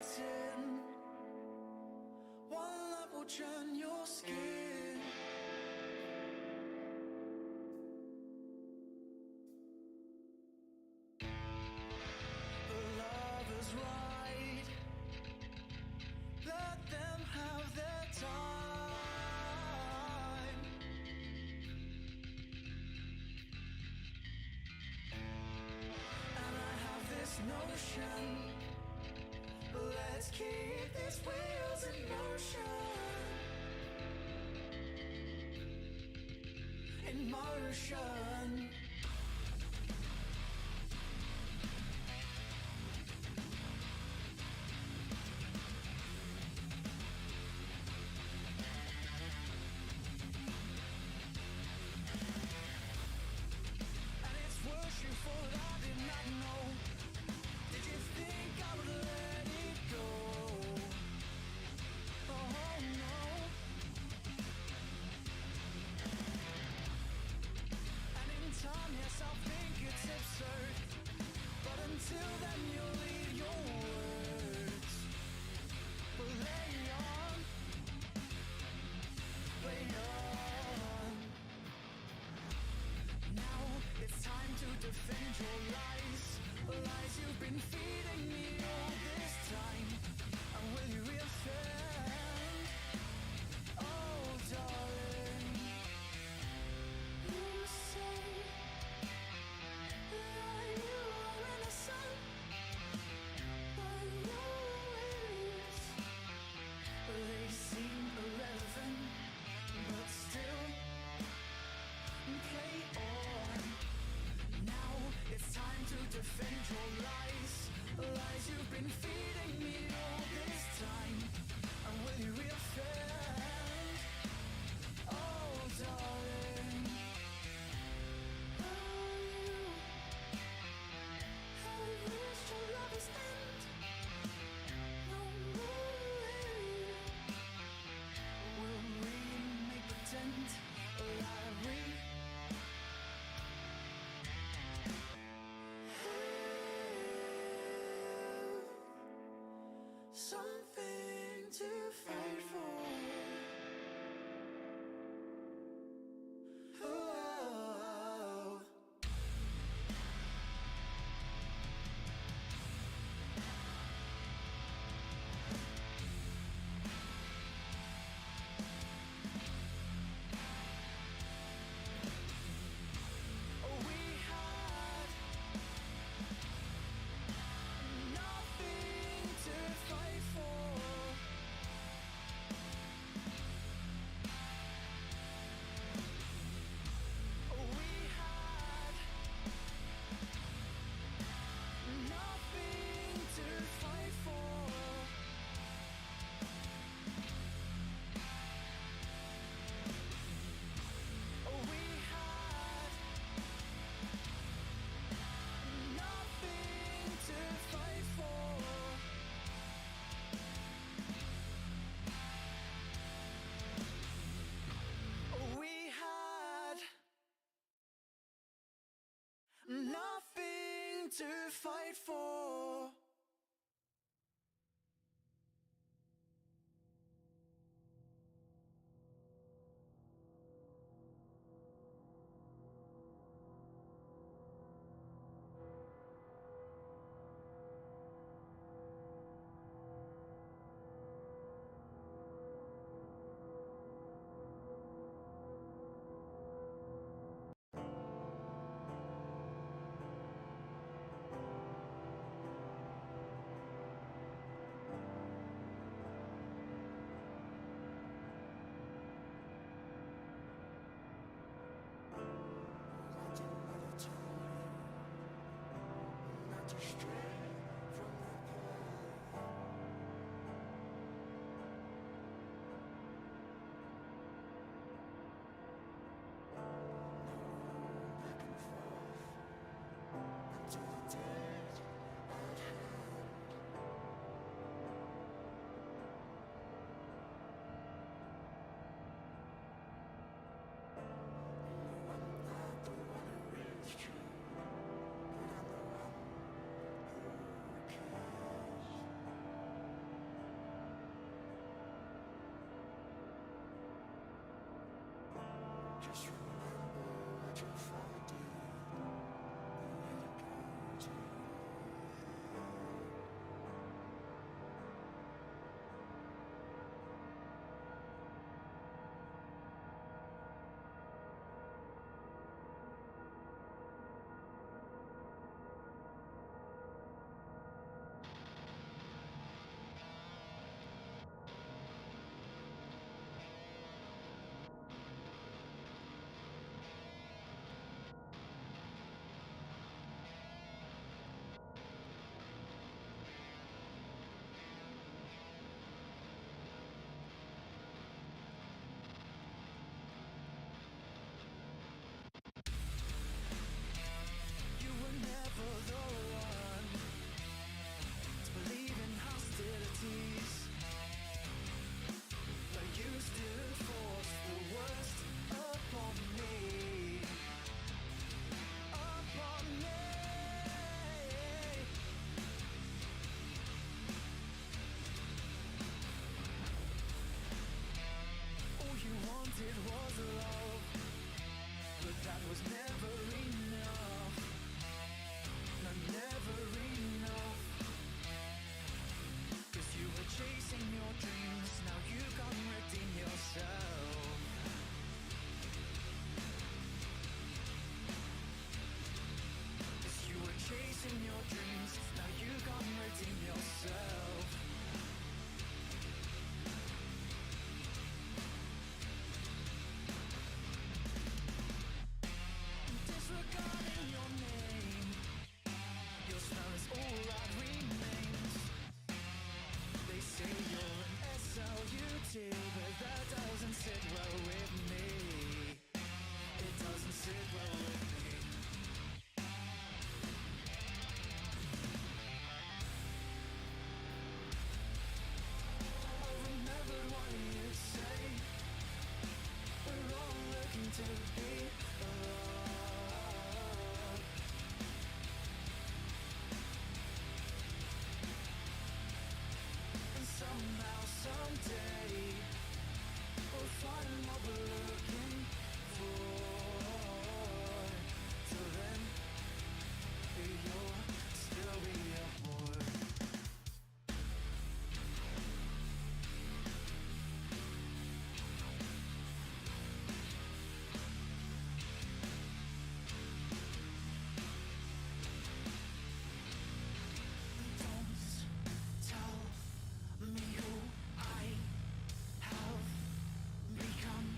One light will turn your skin. The love is right. Let them have their time. And I have this notion. Let's keep these wheels in motion. In motion. And it's worse you thought I did not know. Did you think I would let it go? Oh no. And in time, yes, I'll think it's absurd. But until then, you'll leave your words. But lay on. Now it's time to defend your lies. Lies you've been feeding me all this time. And will you reoffend? Oh, darling. You say that you are innocent, but your ways, they seem irrelevant, but still play on. Now it's time to defend your lies. Lies you've been feeding me all this time. And will you reoffend? Oh, darling. Oh, you have reached your lover's end. No way will we make pretend like we something to fight for. Oh. We had nothing to fight for. We had nothing to fight for. We had nothing to fight for. We had nothing to fight for. You were never the one to believe in hostilities, but you still forced the worst upon me, upon me. All you wanted was love, but that was never enough. No, never enough. 'Cause you were chasing your dreams, now you can't redeem yourself. 'Cause you were chasing your dreams, now you can't redeem yourself. Disregarding your name, your smell is all that remains. They say you're an SLUT, but that doesn't sit well with me. It doesn't sit well with me. I remembered what you'd say. We're all looking to be alone. And somehow, someday, we'll find what we're looking for. Till then, you'll still be a whore. Don't tell me who I have become.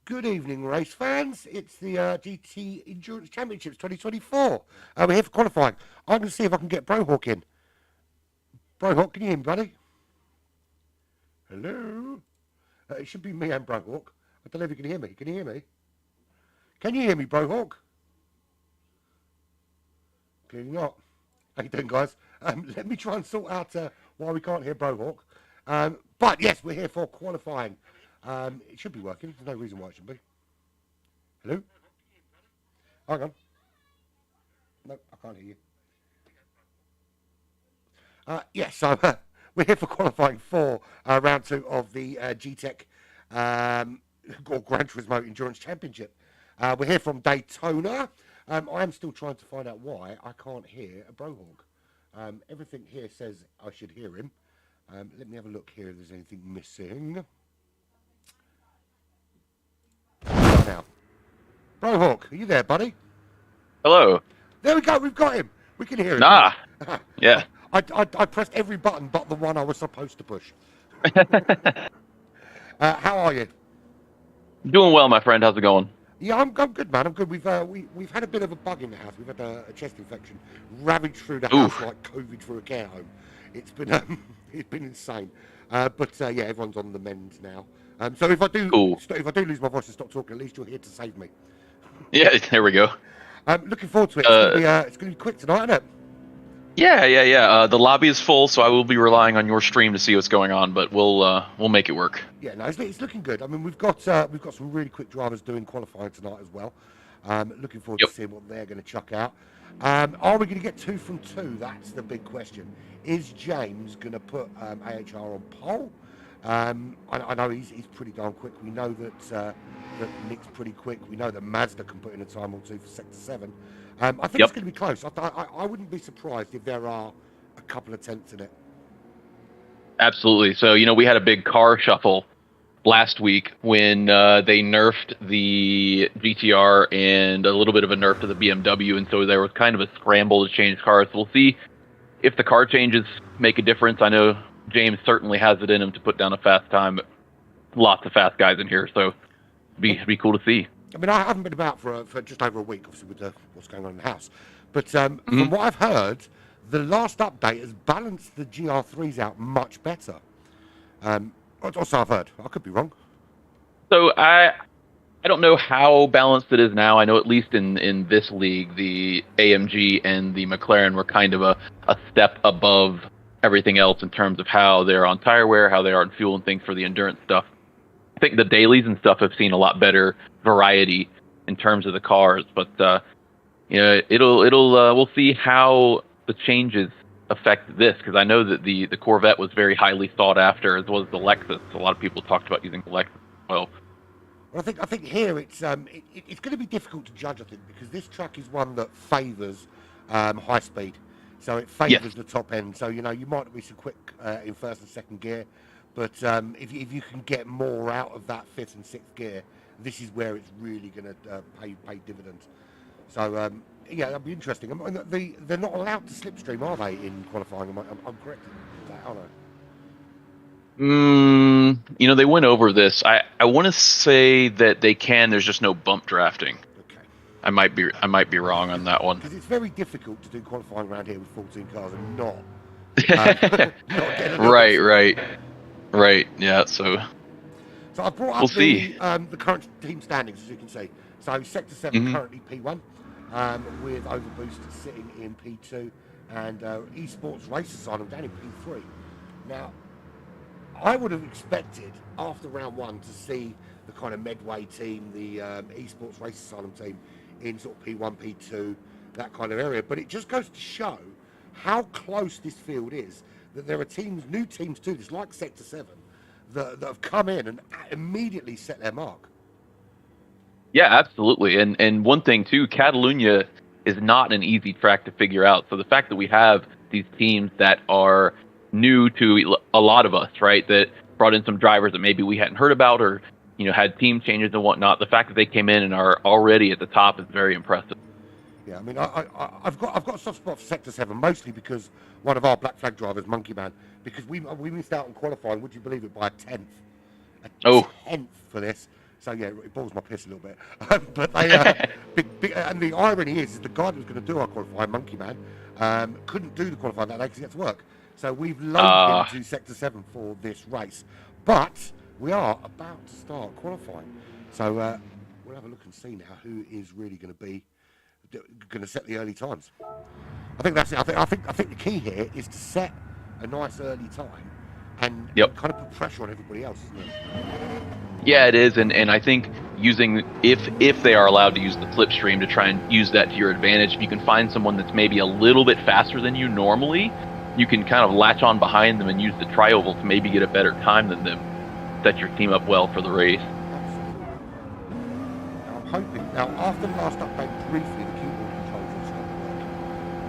Good evening, race fans. It's the GT Endurance Championships 2024. We're here for qualifying. I'm going to see if I can get Brohawk in. Brohawk, can you hear me, buddy? Hello? It should be me and Brohawk. I don't know if you can hear me. Can you hear me? Can you hear me, Brohawk? Clearly not. How you doing, guys? Let me try and sort out why we can't hear Brohawk. But yes, we're here for qualifying. It should be working. There's no reason why it should be. Hello? Hang on. No, I can't hear you. Yes, so we're here for qualifying for round two of the GTEC or Gran Turismo Endurance Championship. We're here from Daytona. I am still trying to find out why I can't hear a Brohawk. Everything here says I should hear him. Let me have a look here if there's anything missing. Now, Brohawk, are you there, buddy? Hello. There we go. We've got him. We can hear him. Ah, yeah. I pressed every button but the one I was supposed to push. How are you? Doing well, my friend. How's it going? Yeah, I'm good, man. I'm good. We've had a bit of a bug in the house. We've had a chest infection ravaged through the house like COVID through a care home. It's been it's been insane. But yeah, everyone's on the mend now. So if I do lose my voice and stop talking, at least you're here to save me. Yeah, there we go. Looking forward to it. It's gonna be quick tonight, isn't it? Yeah. The lobby is full, so I will be relying on your stream to see what's going on, but we'll make it work. Yeah, no, it's looking good. I mean, we've got some really quick drivers doing qualifying tonight as well. Looking forward to seeing what they're going to chuck out. Are we going to get 2 from 2? That's the big question. Is James going to put AHR on pole? I know he's pretty darn quick. We know that Nick's pretty quick. We know that Mazda can put in a time or two for Sector 7. I think it's going to be close. I wouldn't be surprised if there are a couple of tenths in it. Absolutely. So, we had a big car shuffle last week when they nerfed the GTR and a little bit of a nerf to the BMW, and so there was kind of a scramble to change cars. We'll see if the car changes make a difference. I know James certainly has it in him to put down a fast time. Lots of fast guys in here, so it'd be cool to see. I mean, I haven't been about for just over a week, obviously, with what's going on in the house. But from what I've heard, the last update has balanced the GR3s out much better. Also, I've heard. I could be wrong. So I don't know how balanced it is now. I know at least in this league, the AMG and the McLaren were kind of a step above everything else in terms of how they're on tire wear, how they are on fuel and things for the endurance stuff. I think the dailies and stuff have seen a lot better variety in terms of the cars, but we'll see how the changes affect this, because I know that the Corvette was very highly sought after, as well as the Lexus. A lot of people talked about using the Lexus as well. Well, I think here it's going to be difficult to judge, I think, because this track is one that favours high speed, so it favours the top end. So you might be so quick in first and second gear. But if you can get more out of that fifth and sixth gear, this is where it's really going to pay dividends. So, yeah, that'll be interesting. They're not allowed to slipstream, are they, in qualifying? I'm correct in that, aren't I? They went over this. I want to say that they can. There's just no bump drafting. Okay. I might be wrong on that one. Because it's very difficult to do qualifying around here with 14 cars and not get Right. Yeah. So I've brought up the current team standings, as you can see. So Sector 7 currently P1, with Overboost sitting in P2, and Esports Race Asylum down in P3. Now, I would have expected after round 1 to see the kind of Medway team, the Esports Race Asylum team, in sort of P1, P2, that kind of area. But it just goes to show how close this field is, that there are new teams to this, like Sector 7, that have come in and immediately set their mark. Yeah, absolutely. And one thing, too, Catalunya is not an easy track to figure out. So the fact that we have these teams that are new to a lot of us, right, that brought in some drivers that maybe we hadn't heard about or, had team changes and whatnot, the fact that they came in and are already at the top is very impressive. Yeah, I mean, I've got a soft spot for Sector 7, mostly because one of our Black Flag drivers, Monkey Man, because we missed out on qualifying, would you believe it, by a tenth. A tenth for this. So yeah, it boils my piss a little bit. But they, and the irony is the guy that was going to do our qualifying, Monkey Man, couldn't do the qualifying that day because he had to work. So we've loaned him to Sector 7 for this race. But we are about to start qualifying. So we'll have a look and see now who is really going to set the early times. I think that's it. I think the key here is to set a nice early time and kind of put pressure on everybody else, isn't it? Yeah, it is, and I think using if they are allowed to use the slipstream to try and use that to your advantage, if you can find someone that's maybe a little bit faster than you normally, you can kind of latch on behind them and use the tri-oval to maybe get a better time than them, set your team up well for the race. Absolutely. Now, I'm hoping, after the last update, briefly the keyboard controls will stop working,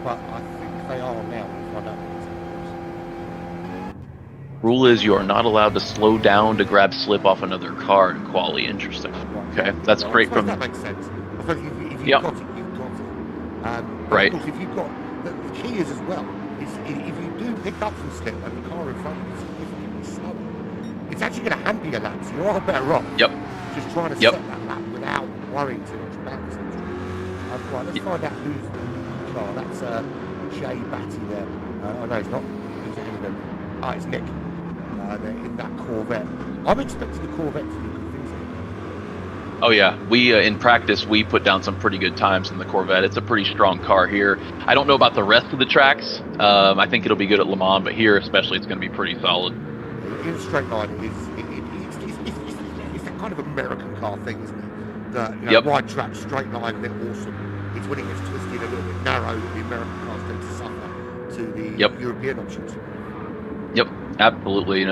but I think they are now. We'll find out what it's Rule is you are not allowed to slow down to grab slip off another car in quali. Interesting. Okay, that's great from... That makes sense. I suppose if you've got it, you've got it. Right. Of course, if you've got... The key is as well, is if you do pick up some slip and the car in front of you is significantly slower, it's actually going to hamper your lap, so you are better off just trying to set that lap without worrying too much about it. Right, let's find out who's the car. That's Jay Batty there. I know he's not. Who's ahead of him? It's Nick. They're in that Corvette. I'm expecting the Corvette to do good things here. Oh yeah, we in practice we put down some pretty good times in the Corvette. It's a pretty strong car here. I don't know about the rest of the tracks. I think it'll be good at Le Mans, but here especially it's going to be pretty solid. In a straight line, it's that kind of American car thing, isn't it? The wide track, straight line, they're awesome. It's when it gets twisted a little bit narrow that the American cars tend to suffer to the European options. Yep, absolutely.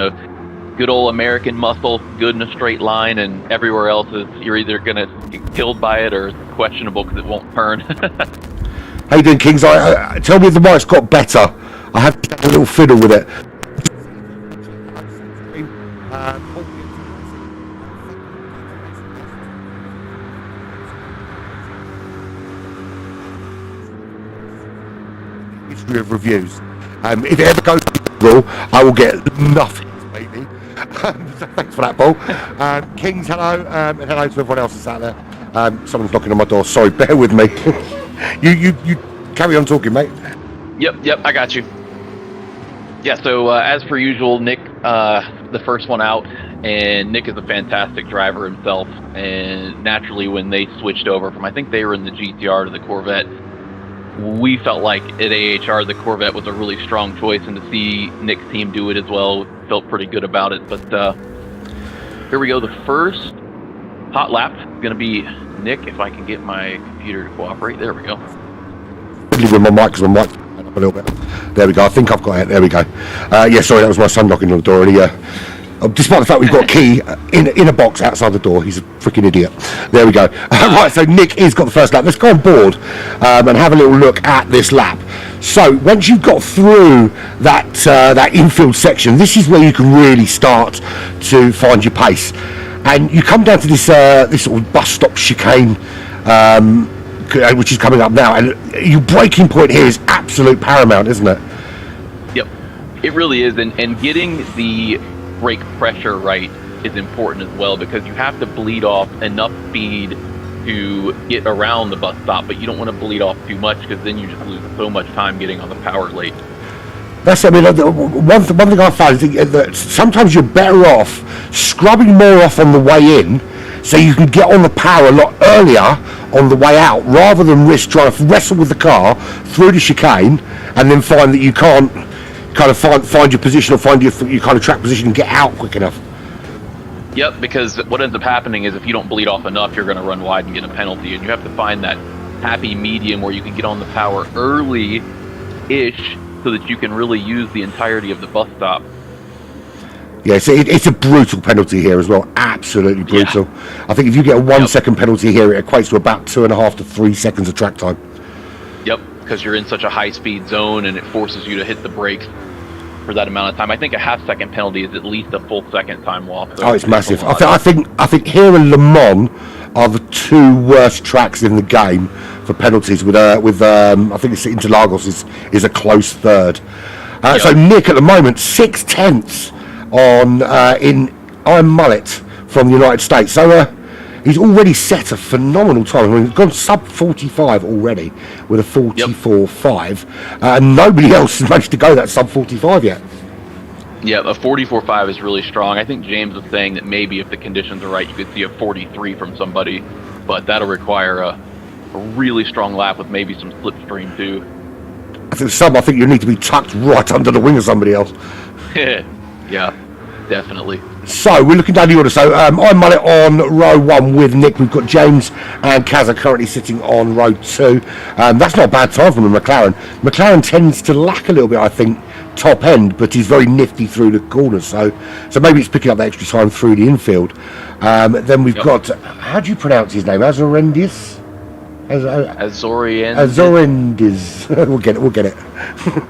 Good old American muscle, good in a straight line, and everywhere else is you're either going to get killed by it or it's questionable because it won't turn. How you doing, Kings? Tell me if the mic's got better. I have to have a little fiddle with it. History of reviews. If it ever goes to Google, I will get nothing, maybe. So thanks for that, Paul. Kings, hello, and hello to everyone else that's out there. Someone's knocking on my door. Sorry, bear with me. you carry on talking, mate. Yep, I got you. Yeah, so as per usual, Nick, the first one out, and Nick is a fantastic driver himself, and naturally when they switched over from, I think they were in the GTR to the Corvette, we felt like at AHR the Corvette was a really strong choice, and to see Nick's team do it as well, felt pretty good about it. But here we go, the first hot lap is going to be Nick, if I can get my computer to cooperate. There we go. With my mic, because my mic went up a little bit. There we go, I think I've got it. There we go. Yeah, sorry, that was my son knocking on the door, and he, despite the fact we've got a key in a box outside the door, he's a freaking idiot. There we go. Right, so Nick has got the first lap. Let's go on board and have a little look at this lap. So once you've got through that infield section, this is where you can really start to find your pace. And you come down to this sort of bus stop chicane, which is coming up now, and your braking point here is absolute paramount, isn't it? Yep, it really is, and getting the brake pressure right is important as well, because you have to bleed off enough speed to get around the bus stop, but you don't want to bleed off too much, because then you just lose so much time getting on the power lane. That's, I mean, one thing I found is that sometimes you're better off scrubbing more off on the way in, so you can get on the power a lot earlier on the way out, rather than risk trying to wrestle with the car through the chicane and then find that you can't kind of find your position or find your kind of track position and get out quick enough. Yep, because what ends up happening is if you don't bleed off enough, you're going to run wide and get a penalty, and you have to find that happy medium where you can get on the power early-ish so that you can really use the entirety of the bus stop. Yeah, so it's a brutal penalty here as well. Absolutely brutal. Yeah. I think if you get a 1 second penalty here, it equates to about 2.5 to 3 seconds of track time. Yep, because you're in such a high-speed zone and it forces you to hit the brakes for that amount of time. I think a half-second penalty is at least a full second time loss. So it's massive. I think here in Le Mans are the two worst tracks in the game for penalties. With I think it's Interlagos is a close third. Yep. So Nick at the moment 6/10 on I'm Mullet from the United States. So He's already set a phenomenal time. I mean, he's gone sub 45 already with a 44.5, and nobody else has managed to go that sub 45 yet. Yeah, a 44.5 is really strong. I think James was saying that maybe if the conditions are right, you could see a 43 from somebody, but that'll require a really strong lap with maybe some slipstream too. I think you need to be tucked right under the wing of somebody else. Yeah, definitely. So we're looking down the order. So I'm on it on row 1 with Nick. We've got James and Kaz are currently sitting on row 2. That's not a bad time from a McLaren. McLaren tends to lack a little bit, I think, top end, but he's very nifty through the corners. So maybe it's picking up that extra time through the infield. Then we've got, how do you pronounce his name? Azorendis? Azorendis. We'll get it.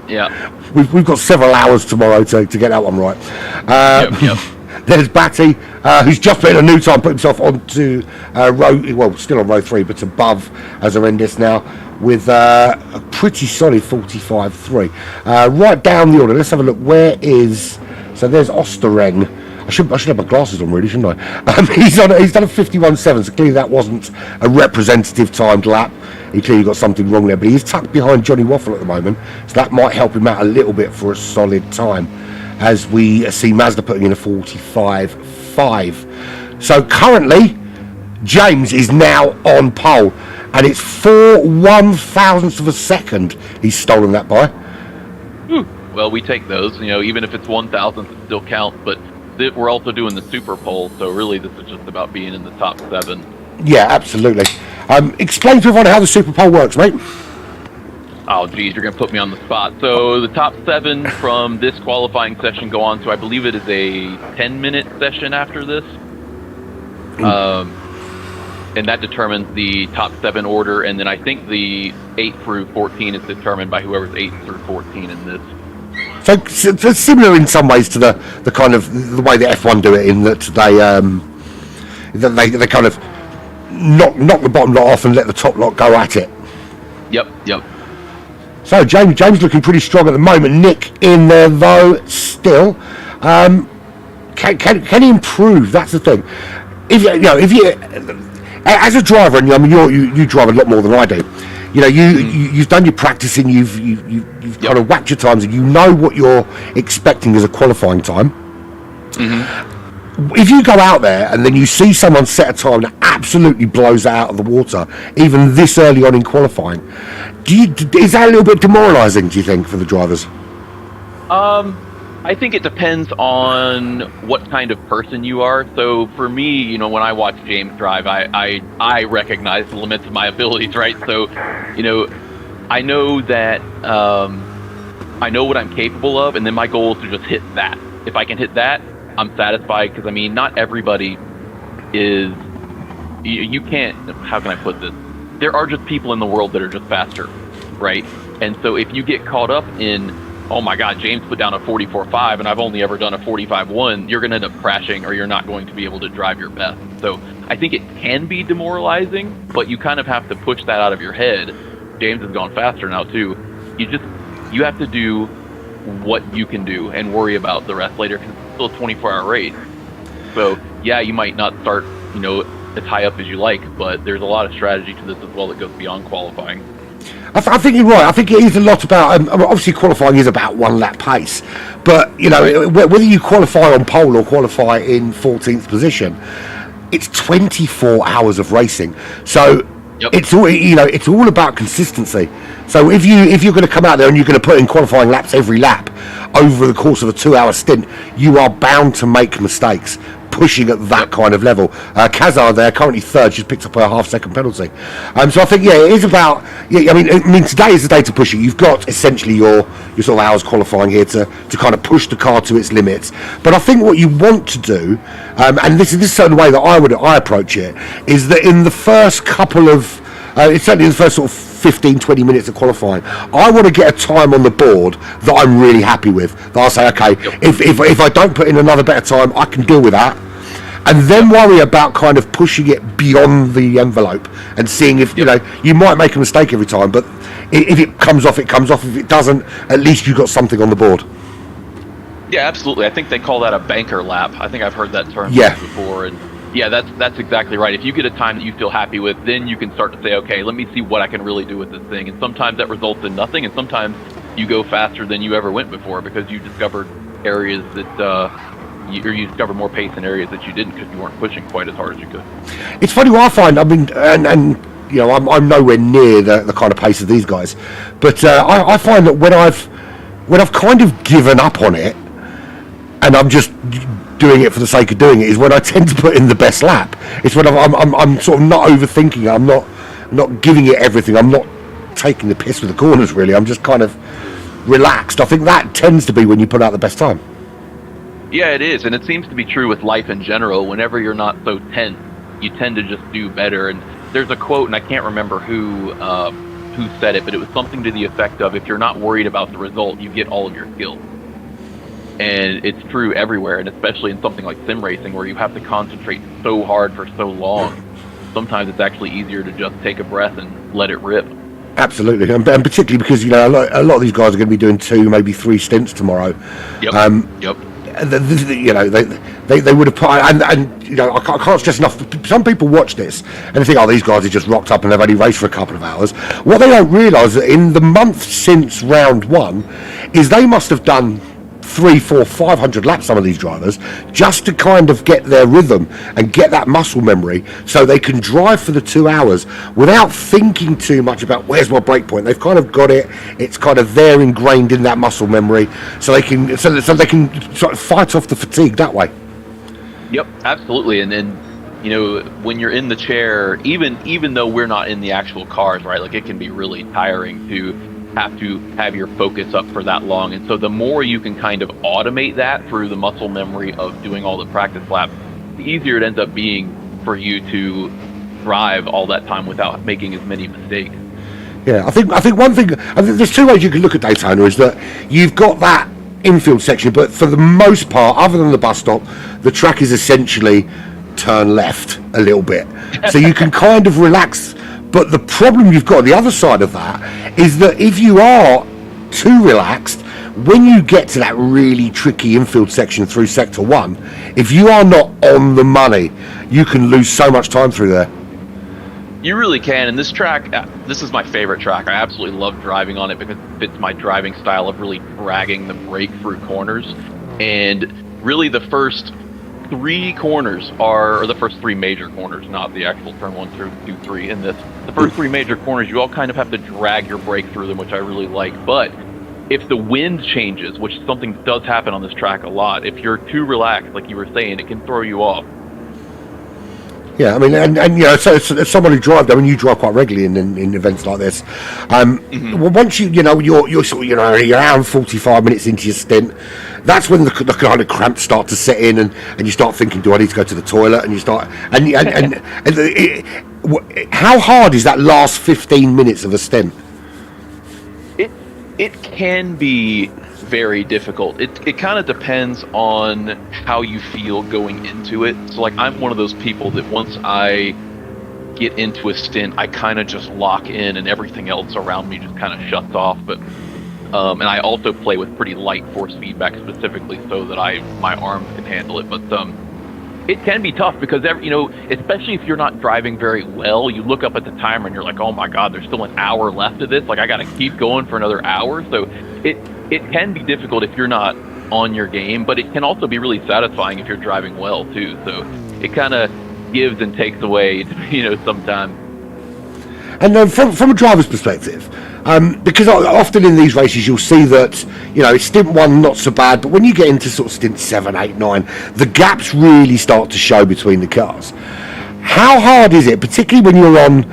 Yeah. We've got several hours tomorrow to get that one right. Yep. There's Batty, who's just put in a new time, put himself onto still on row 3, but above Azorendis now, with a pretty solid 45.3. Right down the order, let's have a look. So there's Ostereng. I should have my glasses on, really, shouldn't I? He's done a 51.7, so clearly that wasn't a representative timed lap. He clearly got something wrong there, but he's tucked behind Johnny Waffle at the moment, so that might help him out a little bit for a solid time, as we see Mazda putting in a 45.5. So currently, James is now on pole, and it's 4 1,000ths of a second he's stolen that by. Well, we take those, even if it's 1,000th, it still counts, but we're also doing the super pole, so really this is just about being in the top 7. Yeah, absolutely. Explain to everyone how the super pole works, mate. Oh, geez, you're going to put me on the spot. So the top 7 from this qualifying session go on to, I believe it is a 10-minute session after this. And that determines the top 7 order, and then I think the 8 through 14 is determined by whoever's 8 through 14 in this. So similar in some ways to the kind of the way the F1 do it, in that they kind of knock the bottom lot off and let the top lot go at it. Yep. So James looking pretty strong at the moment. Nick in there though still. Can he improve? That's the thing. If you as a driver, and you drive a lot more than I do. You've done your practicing, you've kind of whacked your times, and you know what you're expecting as a qualifying time. If you go out there and then you see someone set a time that absolutely blows it out of the water, even this early on in qualifying, is that a little bit demoralising, do you think, for the drivers? I think it depends on what kind of person you are. So for me, when I watch James drive, I recognize the limits of my abilities, right? So, I know that I know what I'm capable of, and then my goal is to just hit that. If I can hit that, I'm satisfied, because not everybody is. You can't. How can I put this? There are just people in the world that are just faster, right? And so if you get caught up in, oh my God, James put down a 44.5 and I've only ever done a 45.1, you're going to end up crashing, or you're not going to be able to drive your best. So I think it can be demoralizing, but you kind of have to push that out of your head. James has gone faster now too. You have to do what you can do and worry about the rest later, because it's still a 24-hour race. So yeah, you might not start, as high up as you like, but there's a lot of strategy to this as well that goes beyond qualifying. I think you're right. I think it is a lot about, obviously qualifying is about 1 lap pace, but whether you qualify on pole or qualify in 14th position, it's 24 hours of racing. So it's all about consistency. So if you're going to come out there and you're going to put in qualifying laps every lap over the course of a 2-hour stint, you are bound to make mistakes pushing at that kind of level. Kazar there, currently 3rd, just picked up a half-second penalty. So I think, it is about. I mean, today is the day to push it. You've got essentially your sort of hours qualifying here to kind of push the car to its limits. But I think what you want to do, and this is a certain way that I approach it, is that in the first couple of, certainly in the first sort of 15-20 minutes of qualifying, I want to get a time on the board that I'm really happy with. That I'll say, okay, if I don't put in another better time, I can deal with that. And then worry about kind of pushing it beyond the envelope and seeing if, you might make a mistake every time, but if it comes off, it comes off. If it doesn't, at least you've got something on the board. Yeah, absolutely. I think they call that a banker lap. I think I've heard that term before. And Yeah, that's exactly right. If you get a time that you feel happy with, then you can start to say, okay, let me see what I can really do with this thing. And sometimes that results in nothing, and sometimes you go faster than you ever went before because you discovered areas that you discovered more pace in areas that you didn't because you weren't pushing quite as hard as you could. It's funny what I find. I mean, and you know, I'm nowhere near the kind of pace of these guys, but I find that when I've kind of given up on it, and I'm just doing it for the sake of doing it, is when I tend to put in the best lap. It's when I'm sort of not overthinking it. I'm not giving it everything. I'm not taking the piss with the corners, really. I'm just kind of relaxed. I think that tends to be when you put out the best time. Yeah, it is, and it seems to be true with life in general. Whenever you're not so tense, you tend to just do better. And there's a quote, and I can't remember who said it, but it was something to the effect of, if you're not worried about the result, you get all of your skills. And it's true everywhere, and especially in something like sim racing where you have to concentrate so hard for so long. Sometimes it's actually easier to just take a breath and let it rip. Absolutely, and particularly because, you know, a lot of these guys are going to be doing 2, maybe 3 stints tomorrow. Yep. Yep. You know, they would have put, and you know, I can't stress enough. Some people watch this and they think, oh, these guys are just rocked up and they've only raced for a couple of hours. What they don't realise that in the month since round 1 is they must have done 300, 400, 500 laps, some of these drivers, just to kind of get their rhythm and get that muscle memory so they can drive for the 2 hours without thinking too much about where's my break point. They've kind of got it. It's kind of there ingrained in that muscle memory, so they can sort of fight off the fatigue that way. Yep, absolutely. And then, you know, when you're in the chair, even though we're not in the actual cars, right, like it can be really tiring to have your focus up for that long. And so the more you can kind of automate that through the muscle memory of doing all the practice laps, the easier it ends up being for you to drive all that time without making as many mistakes. Yeah, I think one thing, I think there's 2 ways you can look at Daytona, is that you've got that infield section, but for the most part, other than the bus stop, the track is essentially turn left a little bit. So you can kind of relax. But the problem you've got on the other side of that is that if you are too relaxed, when you get to that really tricky infield section through Sector 1, if you are not on the money, you can lose so much time through there. You really can, and this track, this is my favorite track. I absolutely love driving on it because it fits my driving style of really dragging the brake through corners. And really the first 3 corners or the first 3 major corners, not the actual turn 1, 2, 3 in this. The first 3 major corners, you all kind of have to drag your brake through them, which I really like. But if the wind changes, which is something that does happen on this track a lot, if you're too relaxed, like you were saying, it can throw you off. Yeah, I mean, and you know, so as someone who drives, I mean, you drive quite regularly in events like this. Well, once you know you're sort of, you know, you're around 45 minutes into your stint, that's when the kind of cramps start to set in, and you start thinking, do I need to go to the toilet? And you start how hard is that last 15 minutes of a stint? It can be very difficult. It kind of depends on how you feel going into it. So like, I'm one of those people that once I get into a stint, I kind of just lock in and everything else around me just kind of shuts off. But and I also play with pretty light force feedback specifically so that my arms can handle it. But it can be tough because, you know, especially if you're not driving very well, you look up at the timer and you're like, oh my God, there's still an hour left of this. Like, I got to keep going for another hour. So it can be difficult if you're not on your game, but it can also be really satisfying if you're driving well too. So it kind of gives and takes away, you know, sometimes. And then from a driver's perspective, because often in these races you'll see that, you know, stint 1 not so bad, but when you get into sort of stint 7, 8, 9, the gaps really start to show between the cars. How hard is it, particularly when you're on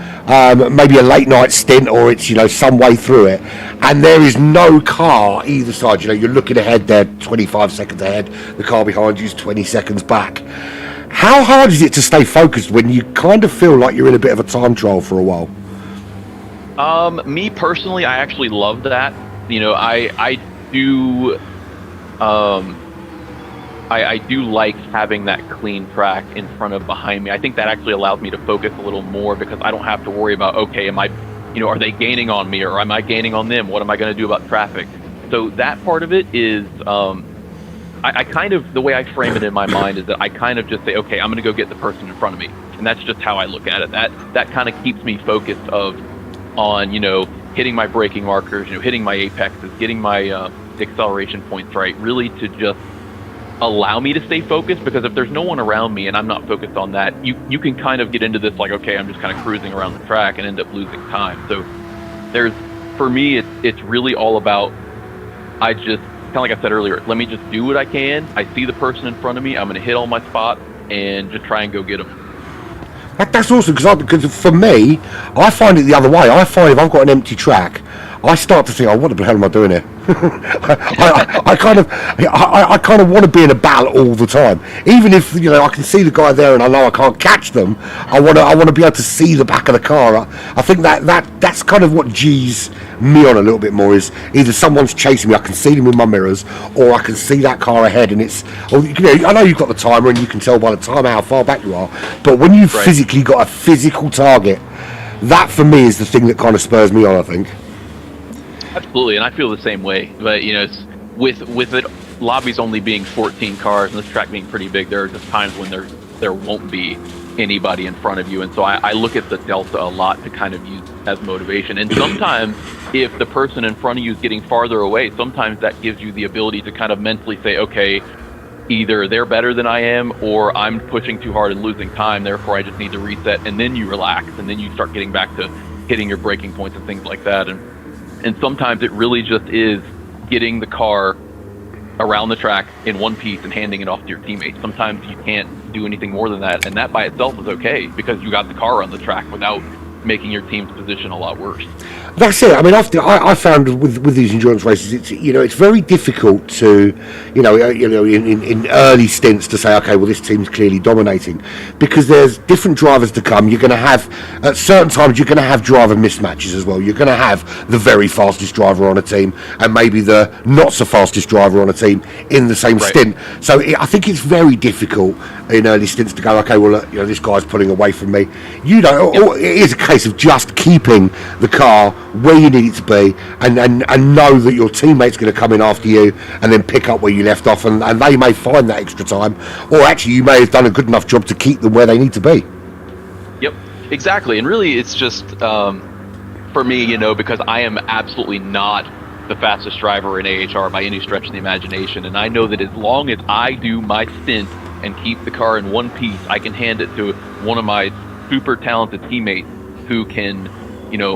maybe a late night stint, or it's, you know, some way through it, and there is no car either side? You know, you're looking ahead, they're 25 seconds ahead, the car behind you is 20 seconds back. How hard is it to stay focused when you kind of feel like you're in a bit of a time trial for a while? Me personally, I actually love that. You know, I do I do like having that clean track in front of behind me. I think that actually allows me to focus a little more because I don't have to worry about, okay, am I, you know, are they gaining on me or am I gaining on them? What am I going to do about traffic? So that part of it is I kind of, the way I frame it in my mind is that I kind of just say, okay, I'm going to go get the person in front of me. And that's just how I look at it. That kind of keeps me focused on, hitting my braking markers, hitting my apexes, getting my acceleration points right, really to just allow me to stay focused, because if there's no one around me and I'm not focused on that, you can kind of get into this like, okay, I'm just kind of cruising around the track and end up losing time. So for me, it's really all about, I just, kind of like I said earlier, let me just do what I can. I see the person in front of me, I'm going to hit all my spots and just try and go get them. That's awesome, because for me, I find it the other way. I find if I've got an empty track, I start to think, oh, what the hell am I doing here? I kind of want to be in a battle all the time. Even if I can see the guy there and I know I can't catch them, I want to be able to see the back of the car. I think that's kind of what G's me on a little bit more, is either someone's chasing me, I can see them in my mirrors, or I can see that car ahead, and I know you've got the timer and you can tell by the timer how far back you are, but when you've physically got a physical target, that for me is the thing that kind of spurs me on, I think. Absolutely, and I feel the same way. But it's, with it, lobbies only being 14 cars and this track being pretty big, there are just times when there won't be anybody in front of you, and so I look at the delta a lot to kind of use as motivation. And sometimes, if the person in front of you is getting farther away, sometimes that gives you the ability to kind of mentally say, okay, either they're better than I am, or I'm pushing too hard and losing time, therefore I just need to reset, and then you relax, and then you start getting back to hitting your braking points and things like that. And sometimes it really just is getting the car around the track in one piece and handing it off to your teammates. Sometimes you can't do anything more than that, and that by itself is okay, because you got the car on the track without making your team's position a lot worse. That's it. I mean, I found with these endurance races, it's very difficult to, in early stints to say, okay, well, this team's clearly dominating, because there's different drivers to come. You're going to have, at certain times, you're going to have driver mismatches as well. You're going to have the very fastest driver on a team and maybe the not so fastest driver on a team in the same stint. So I think it's very difficult in early stints to go, okay, well, this guy's pulling away from me. It is a case of just keeping the car where you need it to be, and know that your teammate's going to come in after you and then pick up where you left off, and they may find that extra time, or actually you may have done a good enough job to keep them where they need to be. Yep, exactly. And really it's just for me, because I am absolutely not the fastest driver in AHR by any stretch of the imagination, and I know that as long as I do my stint and keep the car in one piece, I can hand it to one of my super talented teammates who can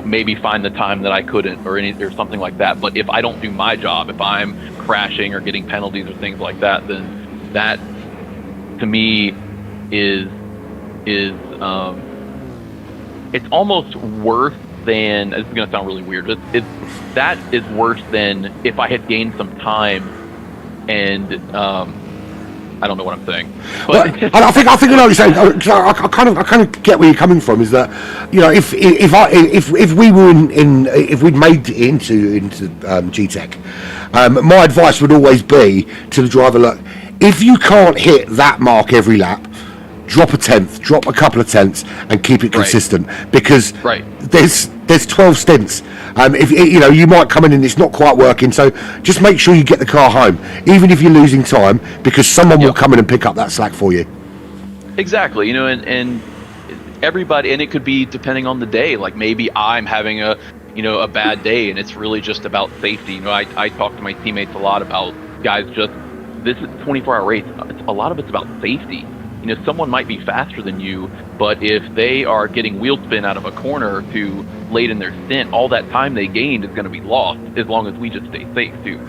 maybe find the time that I couldn't, or something like that. But if I don't do my job, if I'm crashing or getting penalties or things like that, then that to me is it's almost worse than, this is going to sound really weird, but that is worse than if I had gained some time and I don't know what I'm saying. But I think I know what you're saying. I kind of get where you're coming from. Is that if we were if we'd made it into GTEC, my advice would always be to the driver: look, if you can't hit that mark every lap, drop a tenth, drop a couple of tenths, and keep it consistent. Because there's 12 stints. If you might come in and it's not quite working, so just make sure you get the car home, even if you're losing time, because someone will come in and pick up that slack for you. Exactly, and everybody, and it could be depending on the day. Like maybe I'm having a bad day, and it's really just about safety. I talk to my teammates a lot about, guys, just this is a 24-hour race. A lot of it's about safety. Someone might be faster than you, but if they are getting wheel spin out of a corner too late in their stint, all that time they gained is going to be lost, as long as we just stay safe too.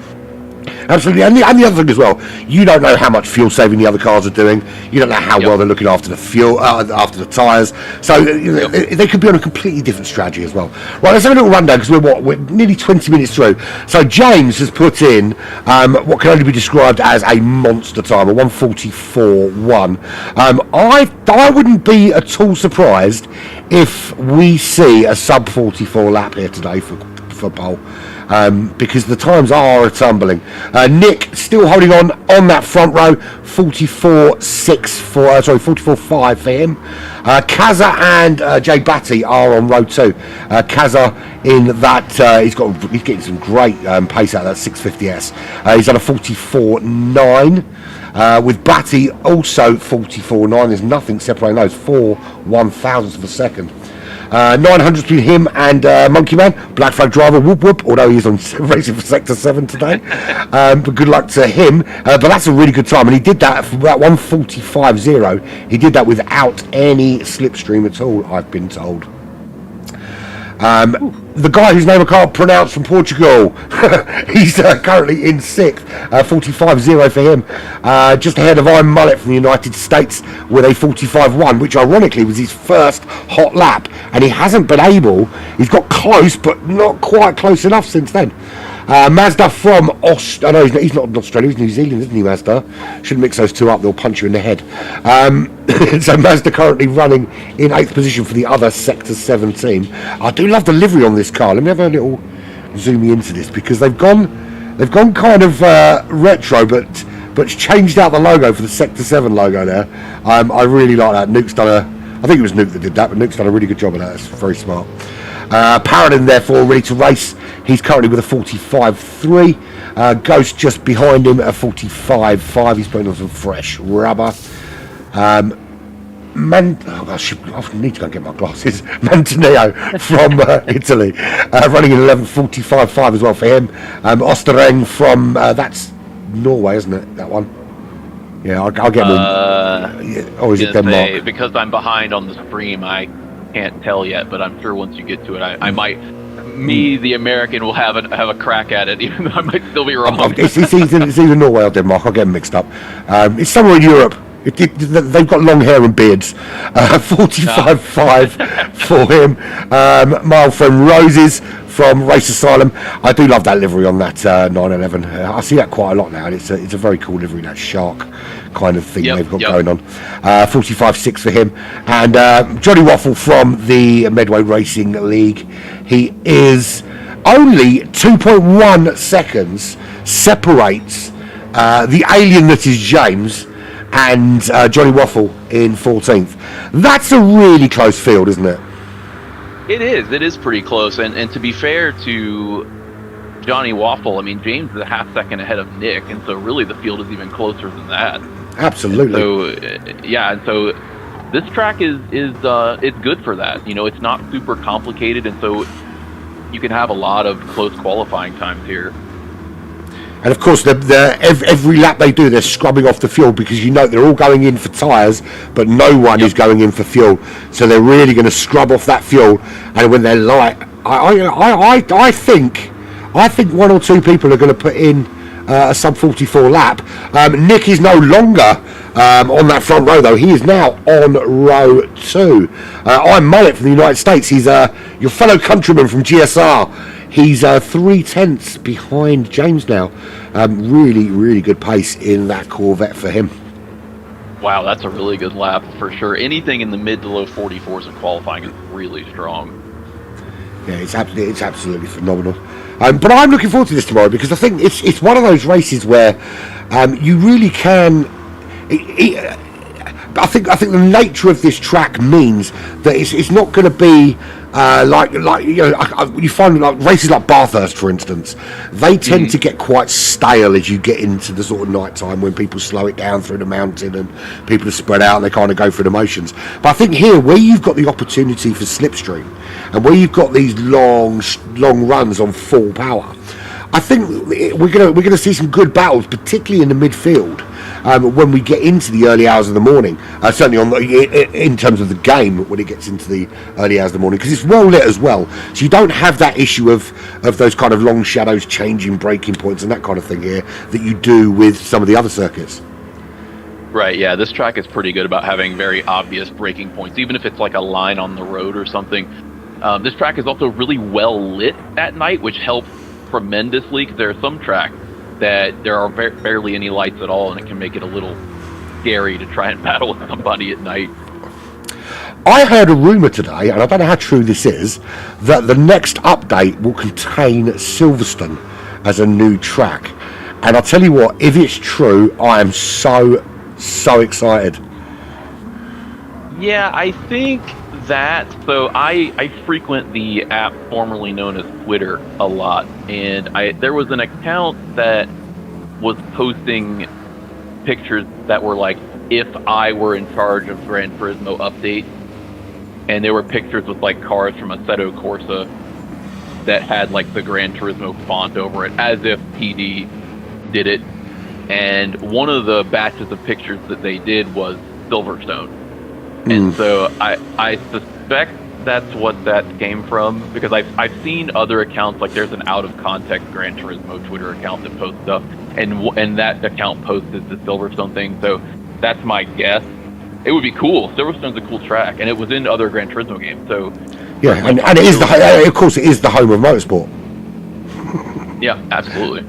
Absolutely, and the other thing as well, you don't know how much fuel saving the other cars are doing. You don't know how well they're looking after the fuel, after the tyres. So they could be on a completely different strategy as well. Right, let's have a little rundown, because we're nearly 20 minutes through. So James has put in what can only be described as a monster time, a 1:44.1. I wouldn't be at all surprised if we see a sub 44 lap here today for pole. because the times are tumbling. Nick still holding on that front row, 44.5 for him. Kaza and Jay Batty are on row 2. Kaza in that he's getting some great pace out of that 650S. He's on a 44.9. With Batty also 44.9. There's nothing separating those, 4 1,000ths of a second. 900 between him and Monkey Man, Black Flag driver, whoop whoop, although he's on racing for Sector 7 today. But good luck to him. But that's a really good time, and he did that for about 1:45.0. He did that without any slipstream at all, I've been told. The guy whose name I can't pronounce from Portugal, he's currently in 6th, 45.0 for him, just ahead of I'm Mullet from the United States with a 45.1, which ironically was his first hot lap, and he hasn't been able, he's got close but not quite close enough since then. Mazda from he's not in Australia, he's New Zealand, isn't he, Mazda? Shouldn't mix those two up, they'll punch you in the head. So Mazda currently running in 8th position for the other Sector 7 team. I do love the livery on this car. Let me have a little zoom into this, because they've gone kind of retro, but changed out the logo for the Sector 7 logo there. I really like that. I think it was Nuke that did that, but Nuke's done a really good job of that. It's very smart. Paradin therefore ready to race. He's currently with a 45.3. Ghost just behind him at a 45.5. He's putting on some fresh rubber. I need to go and get my glasses. Mantineo from Italy, running in 11:45.5 as well for him. Ostereng from that's Norway, isn't it? That one. Yeah, I'll get him. Or is it Denmark? Because I'm behind on the stream, I can't tell yet. But I'm sure once you get to it, I might. Me, the American, will have a crack at it, even though I might still be wrong. It's either Norway or Denmark. I'll get them mixed up. It's somewhere in Europe. They've got long hair and beards. 45.5 for him. My friend Roses from Race Asylum. I do love that livery on that 911. I see that quite a lot now, and it's a very cool livery, that shark kind of thing they've got going on. 45.6 for him. And Johnny Waffle from the Medway Racing League. He is only 2.1 seconds separates the alien that is James and Johnny Waffle in 14th. That's a really close field, isn't it? It is pretty close, and to be fair to Johnny Waffle, I mean, James is a half second ahead of Nick, and so really the field is even closer than that. Absolutely. And so this track is it's good for that. You know, it's not super complicated, and so you can have a lot of close qualifying times here. And of course, every lap they do, they're scrubbing off the fuel, because you know they're all going in for tyres, but no one is going in for fuel. So they're really going to scrub off that fuel. And when they're light, I think 1 or 2 people are going to put in a sub 44 lap. Nick is no longer on that front row, though. He is now on row 2. I'm Mullet from the United States. He's your fellow countryman from GSR. He's 3/10 behind James now. Really, really good pace in that Corvette for him. Wow, that's a really good lap for sure. Anything in the mid to low 44s in qualifying is really strong. Yeah, it's absolutely phenomenal. But I'm looking forward to this tomorrow, because I think it's one of those races where you really can. I think the nature of this track means that it's not going to be like you know, you find like races like Bathurst, for instance, they tend to get quite stale as you get into the sort of night time, when people slow it down through the mountain and people are spread out and they kind of go through the motions. But I think here, where you've got the opportunity for slipstream and where you've got these long runs on full power, I think we're gonna see some good battles, particularly in the midfield. When we get into the early hours of the morning, certainly in terms of the game, when it gets into the early hours of the morning, because it's well lit as well, so you don't have that issue of those kind of long shadows changing braking points and that kind of thing here that you do with some of the other circuits. Right, yeah, this track is pretty good about having very obvious braking points, even if it's like a line on the road or something. This track is also really well lit at night, which helps tremendously, because there are some tracks that there are barely any lights at all, and it can make it a little scary to try and battle with somebody at night. I heard a rumour today, and I don't know how true this is, that the next update will contain Silverstone as a new track. And I'll tell you what, if it's true, I am so excited. Yeah, I think that. So I frequent the app formerly known as Twitter a lot, and there was an account that was posting pictures that were like, if I were in charge of Gran Turismo update, and there were pictures with like cars from Assetto Corsa that had like the Gran Turismo font over it, as if PD did it. And one of the batches of pictures that they did was Silverstone. And so I suspect that's what that came from, because I've seen other accounts, like there's an out of context Gran Turismo Twitter account that posts stuff, and that account posted the Silverstone thing. So that's my guess. It would be cool. Silverstone's a cool track, and it was in other Gran Turismo games. So yeah, and it is of course it is the home of motorsport. Yeah, absolutely.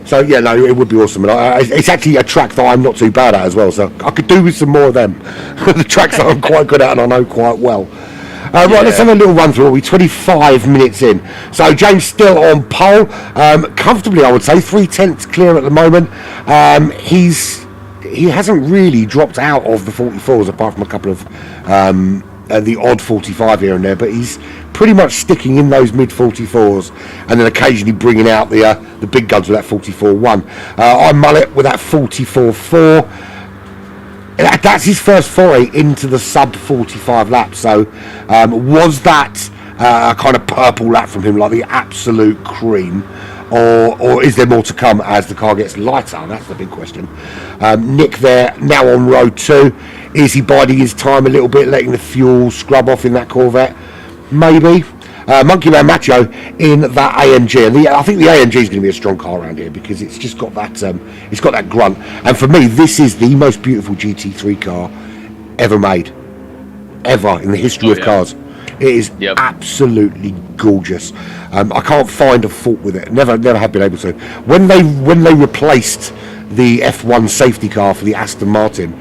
So yeah, no, it would be awesome, and it's actually a track that I'm not too bad at as well. So I could do with some more of them. The tracks that I'm quite good at and I know quite well. Right, let's have a little run through. We're 25 minutes in. So James still on pole, comfortably, I would say, 3/10 clear at the moment. He hasn't really dropped out of the 44s, apart from a couple of the odd 45 here and there, but he's pretty much sticking in those mid 44s, and then occasionally bringing out the big guns with that 44-1. I'm Mullet with that 44-4. That's his first foray into the sub 45 lap. So was that a kind of purple lap from him, like the absolute cream, or is there more to come as the car gets lighter? That's the big question. Nick there, now on row 2. Is he biding his time a little bit, letting the fuel scrub off in that Corvette? Maybe. Monkey Man Macho in that AMG, and I think the AMG is going to be a strong car around here, because it's just got that it's got that grunt. And for me, this is the most beautiful GT3 car ever made, ever in the history of cars. It is absolutely gorgeous. I can't find a fault with it. Never have been able to. When they replaced the F1 safety car for the Aston Martin,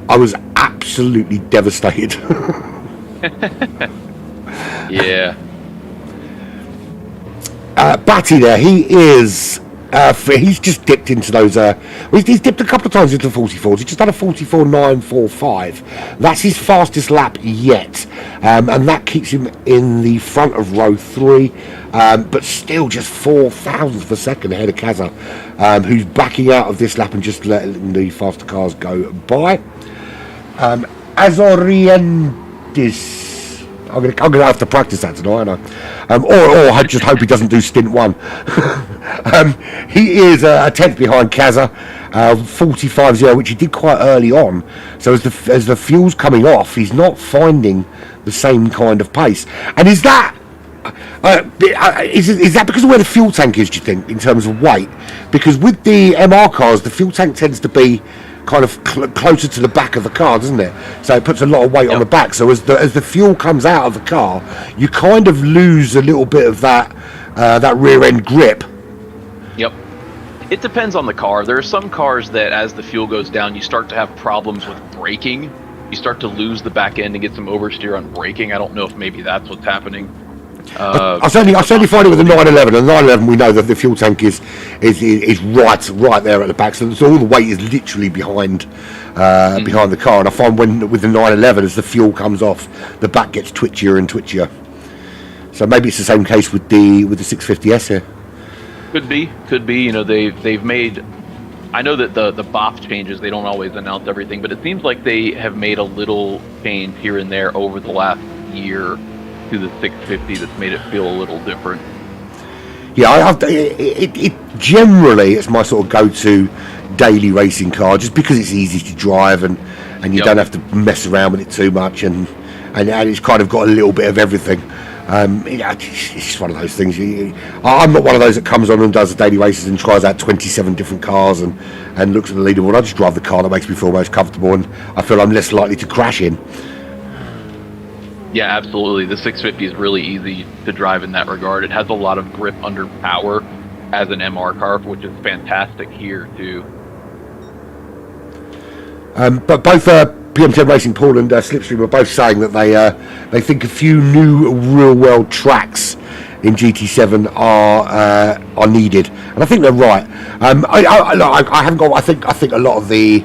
I was absolutely devastated. Yeah. Batty there, he is. He's just dipped into those. He's dipped a couple of times into the 44s. He's just done a 44.945. That's his fastest lap yet, and that keeps him in the front of row 3. But still, just 4 thousandths of a second ahead of Kaza, who's backing out of this lap and just letting the faster cars go by. Azorientis. I'm gonna have to practice that tonight, or I just hope he doesn't do stint 1. He is a 10th behind Kaza, 45.0, which he did quite early on. So as the fuel's coming off, he's not finding the same kind of pace. And is that because of where the fuel tank is, do you think, in terms of weight? Because with the MR cars, the fuel tank tends to be kind of closer to the back of the car, doesn't it? So it puts a lot of weight on the back. So as the fuel comes out of the car, you kind of lose a little bit of that rear end grip. Yep. It depends on the car. There are some cars that, as the fuel goes down, you start to have problems with braking. You start to lose the back end and get some oversteer on braking. I don't know if maybe that's what's happening. I certainly find it with the 911. And the 911, we know that the fuel tank is right there at the back, so all the weight is literally behind the car. And I find with the 911, as the fuel comes off, the back gets twitchier and twitchier. So maybe it's the same case with the 650S here. Could be. You know, they've made. I know that the BOP changes, they don't always announce everything, but it seems like they have made a little change here and there over the last year to the 650 that's made it feel a little different. Yeah, it generally it's my sort of go-to daily racing car, just because it's easy to drive and you don't have to mess around with it too much, and it's kind of got a little bit of everything. It's just one of those things. I'm not one of those that comes on and does the daily races and tries out 27 different cars and looks at the leaderboard. I just drive the car that makes me feel most comfortable, and I feel I'm less likely to crash in. Yeah, absolutely. The 650 is really easy to drive in that regard. It has a lot of grip under power as an MR car, which is fantastic here too. But both PM10 Racing Paul and Slipstream are both saying that they think a few new real world tracks in GT7 are needed, and I think they're right. I haven't got. I think a lot of the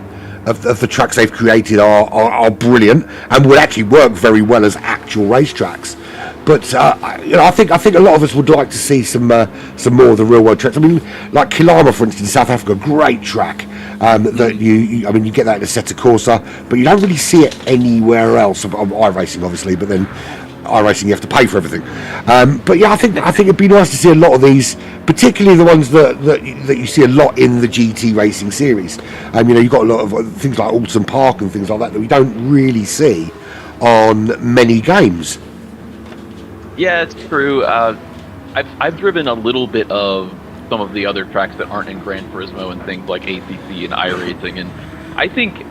tracks they've created are brilliant and would actually work very well as actual racetracks. But I think a lot of us would like to see some more of the real world tracks. I mean, like Kilama, for instance, in South Africa, great track. That you get that in Assetto Corsa, but you don't really see it anywhere else. iRacing, obviously, but then iRacing you have to pay for everything. But yeah, I think it'd be nice to see a lot of these, particularly the ones that you see a lot in the GT racing series. You've got a lot of things like Alton Park and things like that we don't really see on many games. Yeah, it's true. I've driven a little bit of some of the other tracks that aren't in Gran Turismo and things like ACC and iRacing, and I think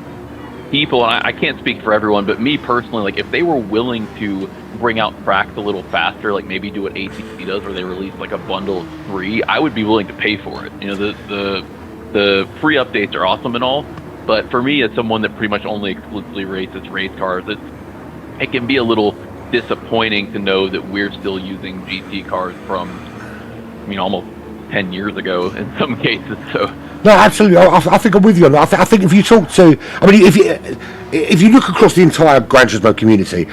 people, and I can't speak for everyone, but me personally, like if they were willing to bring out tracks a little faster, like maybe do what ACC does where they release like a bundle of 3, I would be willing to pay for it. The free updates are awesome and all, but for me as someone that pretty much only exclusively races race cars, it can be a little disappointing to know that we're still using GT cars from almost 10 years ago in some cases. So no, absolutely, I think I'm with you on that. I think if you talk to, if you look across the entire Gran Turismo community,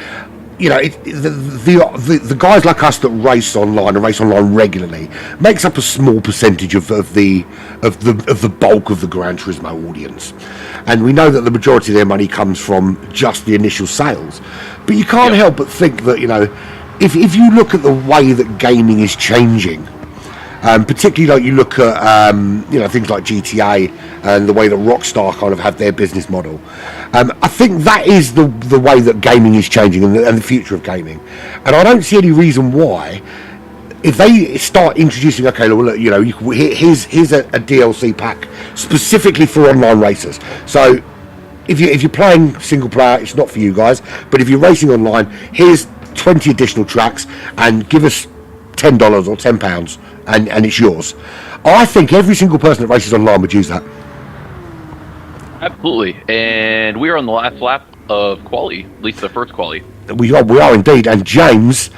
the guys like us that race online and race online regularly makes up a small percentage of the bulk of the Gran Turismo audience, and we know that the majority of their money comes from just the initial sales. But you can't help but think that if you look at the way that gaming is changing, particularly like you look at things like GTA and the way that Rockstar kind of have their business model. I think that is the way that gaming is changing and the future of gaming. And I don't see any reason why, if they start introducing, here's a DLC pack specifically for online racers. So if you're playing single player, it's not for you guys. But if you're racing online, here's 20 additional tracks and give us $10 or £10 and it's yours. I think every single person that races online would use that. Absolutely. And we are on the last lap of quali, at least the first quali. We are indeed, and James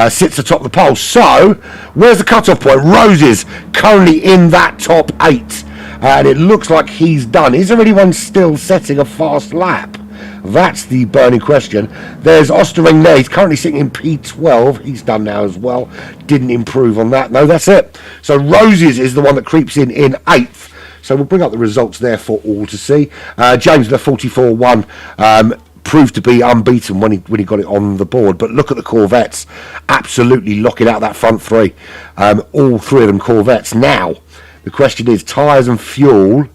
sits atop the pole. So where's the cutoff point? Roses currently in that top 8, and it looks like he's done. Is there anyone still setting a fast lap? That's the burning question. There's Osterring there. He's currently sitting in P12. He's done now as well. Didn't improve on that. No, that's it. So Roses is the one that creeps in 8th. So we'll bring up the results there for all to see. James, the 44-1, proved to be unbeaten when he got it on the board. But look at the Corvettes. Absolutely locking out that front 3. All 3 of them Corvettes. Now, the question is, tyres and fuel.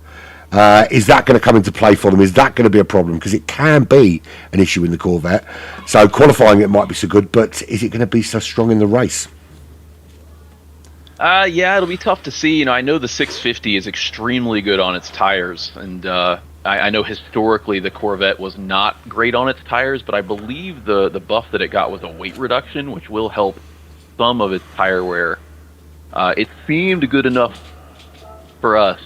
Is that going to come into play for them? Is that going to be a problem? Because it can be an issue in the Corvette. So qualifying it might be so good, but is it going to be so strong in the race? Yeah, it'll be tough to see. I know the 650 is extremely good on its tires, and I know historically the Corvette was not great on its tires, but I believe the buff that it got was a weight reduction, which will help some of its tire wear. It seemed good enough for us,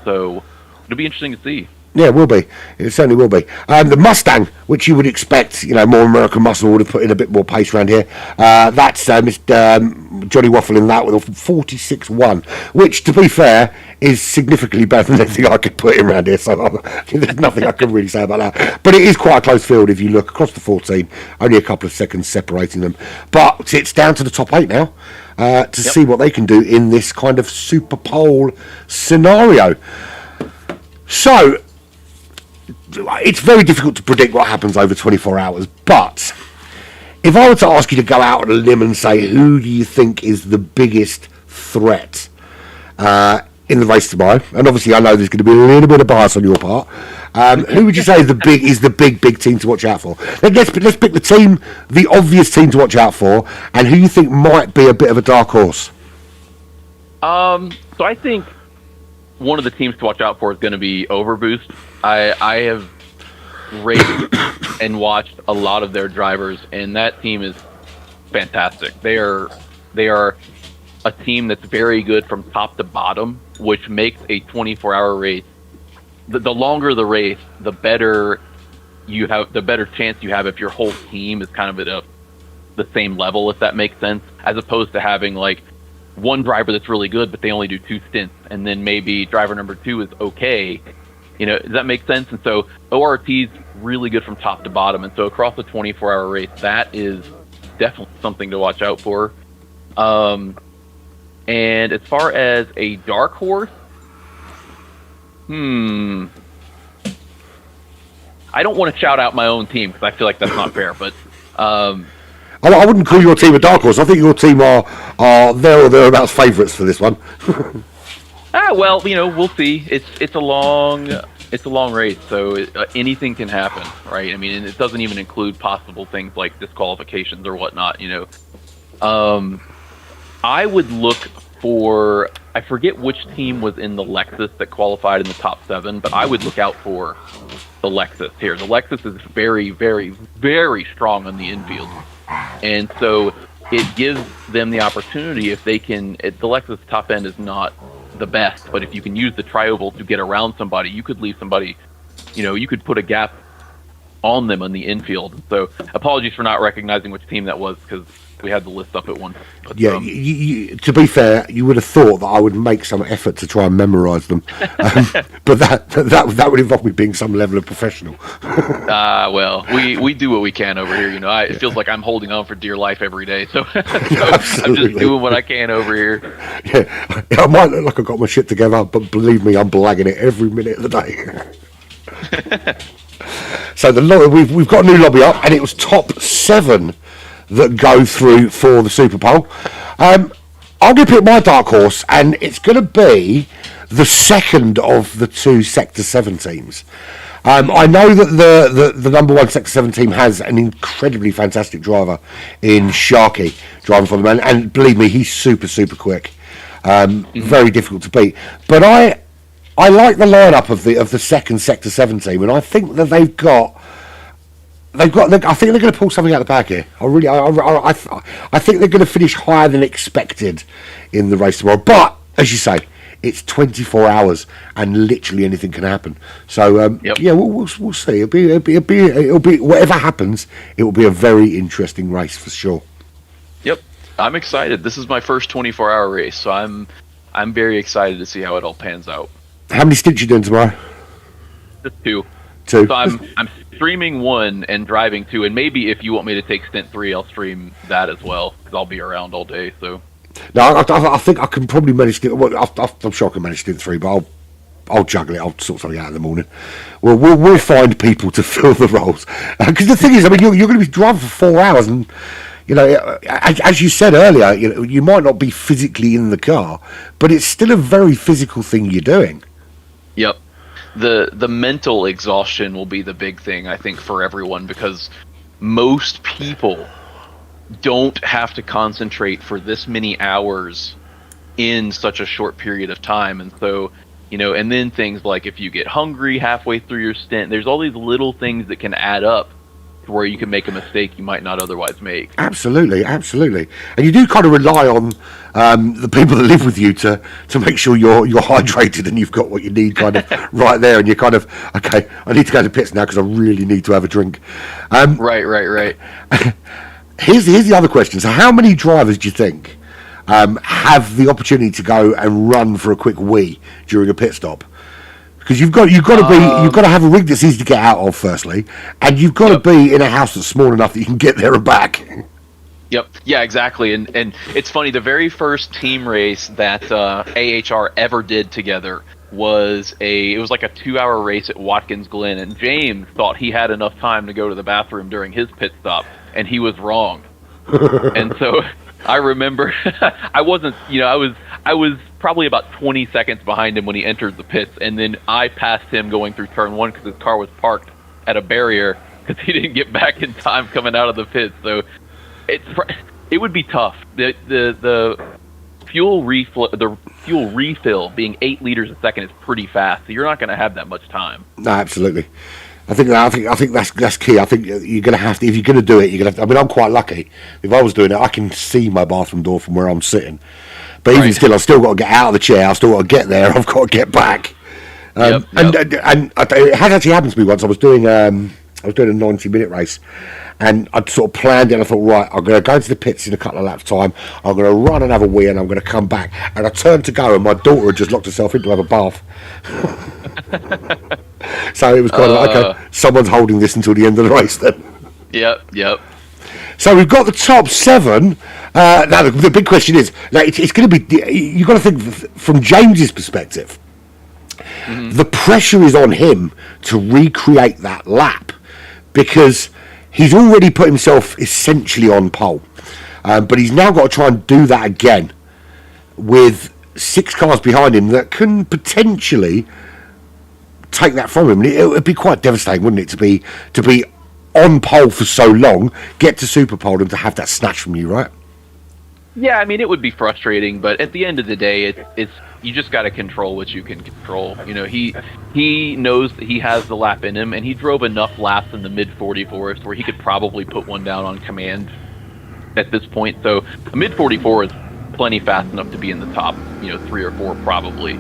so it'll be interesting to see. Yeah, it will be. It certainly will be. The Mustang, which you would expect, more American muscle would have put in a bit more pace around here. That's Mr. Johnny Waffle in that with a 46-1, which, to be fair, is significantly better than anything I could put in around here. So there's nothing I can really say about that. But it is quite a close field if you look across the 14. Only a couple of seconds separating them. But it's down to the top 8 now to see what they can do in this kind of super pole scenario. So it's very difficult to predict what happens over 24 hours, but if I were to ask you to go out on a limb and say, who do you think is the biggest threat in the race tomorrow? And obviously I know there's going to be a little bit of bias on your part. Who would you say is the big team to watch out for? Let's pick the team, the obvious team to watch out for, and who you think might be a bit of a dark horse. So I think one of the teams to watch out for is going to be Overboost. I have raced and watched a lot of their drivers, and that team is fantastic. They are a team that's very good from top to bottom, which makes a 24-hour race. The longer the race, the better you have the better chance you have if your whole team is kind of at the same level, if that makes sense, as opposed to having like one driver that's really good, but they only do 2 stints, and then maybe driver number 2 is okay. Does that make sense? And so ORT is really good from top to bottom, and so across the 24-hour race, that is definitely something to watch out for. And as far as a dark horse, I don't want to shout out my own team because I feel like that's not fair, but I wouldn't call your team a dark horse. I think your team are there or thereabouts favourites for this one. Well, we'll see. It's a long race, so anything can happen, right? I mean, and it doesn't even include possible things like disqualifications or whatnot. I would look for, I forget which team was in the Lexus that qualified in the top 7, but I would look out for the Lexus here. The Lexus is very, very, very strong on the infield. And so it gives them the opportunity, if they can, the Lexus top end is not the best, but if you can use the tri-oval to get around somebody, you could leave somebody, you could put a gap on them on the infield. So apologies for not recognizing which team that was, because we had the list up at once. But, yeah, to be fair, you would have thought that I would make some effort to try and memorise them, but that would involve me being some level of professional. Well, we do what we can over here. It feels like I'm holding on for dear life every day, so I'm just doing what I can over here. Yeah, I might look like I've got my shit together, but believe me, I'm blagging it every minute of the day. So we've got a new lobby up, and it was top 7 that go through for the Super Bowl. I'm going to pick my dark horse, and it's going to be the second of the 2 Sector 7 teams. I know that the number 1 Sector 7 team has an incredibly fantastic driver in Sharky driving for them, and believe me, he's super, super quick. Very difficult to beat. But I like the lineup of the second Sector 7 team, and I think that I think they're going to pull something out of the bag here. I think they're going to finish higher than expected in the race tomorrow. But as you say, it's 24 hours, and literally anything can happen. So yeah, we'll see. It'll be whatever happens. It will be a very interesting race for sure. Yep, I'm excited. This is my first 24-hour race, so I'm very excited to see how it all pans out. How many stints you doing tomorrow? Just 2. So I'm streaming 1 and driving 2, and maybe if you want me to take stint 3, I'll stream that as well, because I'll be around all day. So no, I think I can probably manage to. Well, I'm sure I can manage stint 3, but I'll juggle it. I'll sort something out in the morning. We'll find people to fill the roles, because the thing is, I mean, you're going to be driving for 4 hours, and as you said earlier, you might not be physically in the car, but it's still a very physical thing you're doing. Yep. The mental exhaustion will be the big thing, I think, for everyone, because most people don't have to concentrate for this many hours in such a short period of time. And so, and then things like if you get hungry halfway through your stint, there's all these little things that can add up to where you can make a mistake you might not otherwise make. Absolutely. And you do kind of rely on the people that live with you to make sure you're hydrated and you've got what you need kind of right there, and you're kind of, okay, I need to go to pits now because I really need to have a drink. Right. Here's the other question. So how many drivers do you think have the opportunity to go and run for a quick wee during a pit stop? Because you've got to have a rig that's easy to get out of, firstly, and you've got to be in a house that's small enough that you can get there and back. Yep. Yeah, exactly. And it's funny, the very first team race that AHR ever did together was like a 2-hour race at Watkins Glen, and James thought he had enough time to go to the bathroom during his pit stop, and he was wrong. And so I remember I was probably about 20 seconds behind him when he entered the pits, and then I passed him going through turn 1 because his car was parked at a barrier because he didn't get back in time coming out of the pits. So it would be tough. The fuel refill being 8 liters a second is pretty fast, so you're not going to have that much time. No, absolutely. I think that's key. I think you're going to have to, if you're going to do it, you're going to have to. I mean, I'm quite lucky. If I was doing it, I can see my bathroom door from where I'm sitting. But even still, I've still got to get out of the chair. I've still got to get there. I've got to get back. And it has actually happened to me once. I was doing I was doing a 90-minute race, and I'd sort of planned it. And I thought, right, I'm going to go into the pits in a couple of laps' time. I'm going to run and have a wee, and I'm going to come back. And I turned to go, and my daughter had just locked herself in to have a bath. So it was kind of like, okay, someone's holding this until the end of the race then. Yep. So we've got the top 7. Now the big question is, like, it's going to be, you've got to think from James's perspective. The pressure is on him to recreate that lap because he's already put himself essentially on pole, but he's now got to try and do that again with 6 cars behind him that can potentially take that from him. It would be quite devastating, wouldn't it, to be on pole for so long, get to super pole, and to have that snatched from you, right? Yeah, I mean, it would be frustrating, but at the end of the day, it's you just got to control what you can control. You know, he knows that he has the lap in him, and he drove enough laps in the mid-44s where he could probably put one down on command at this point. So a mid-44 is plenty fast enough to be in the top, 3 or 4 probably.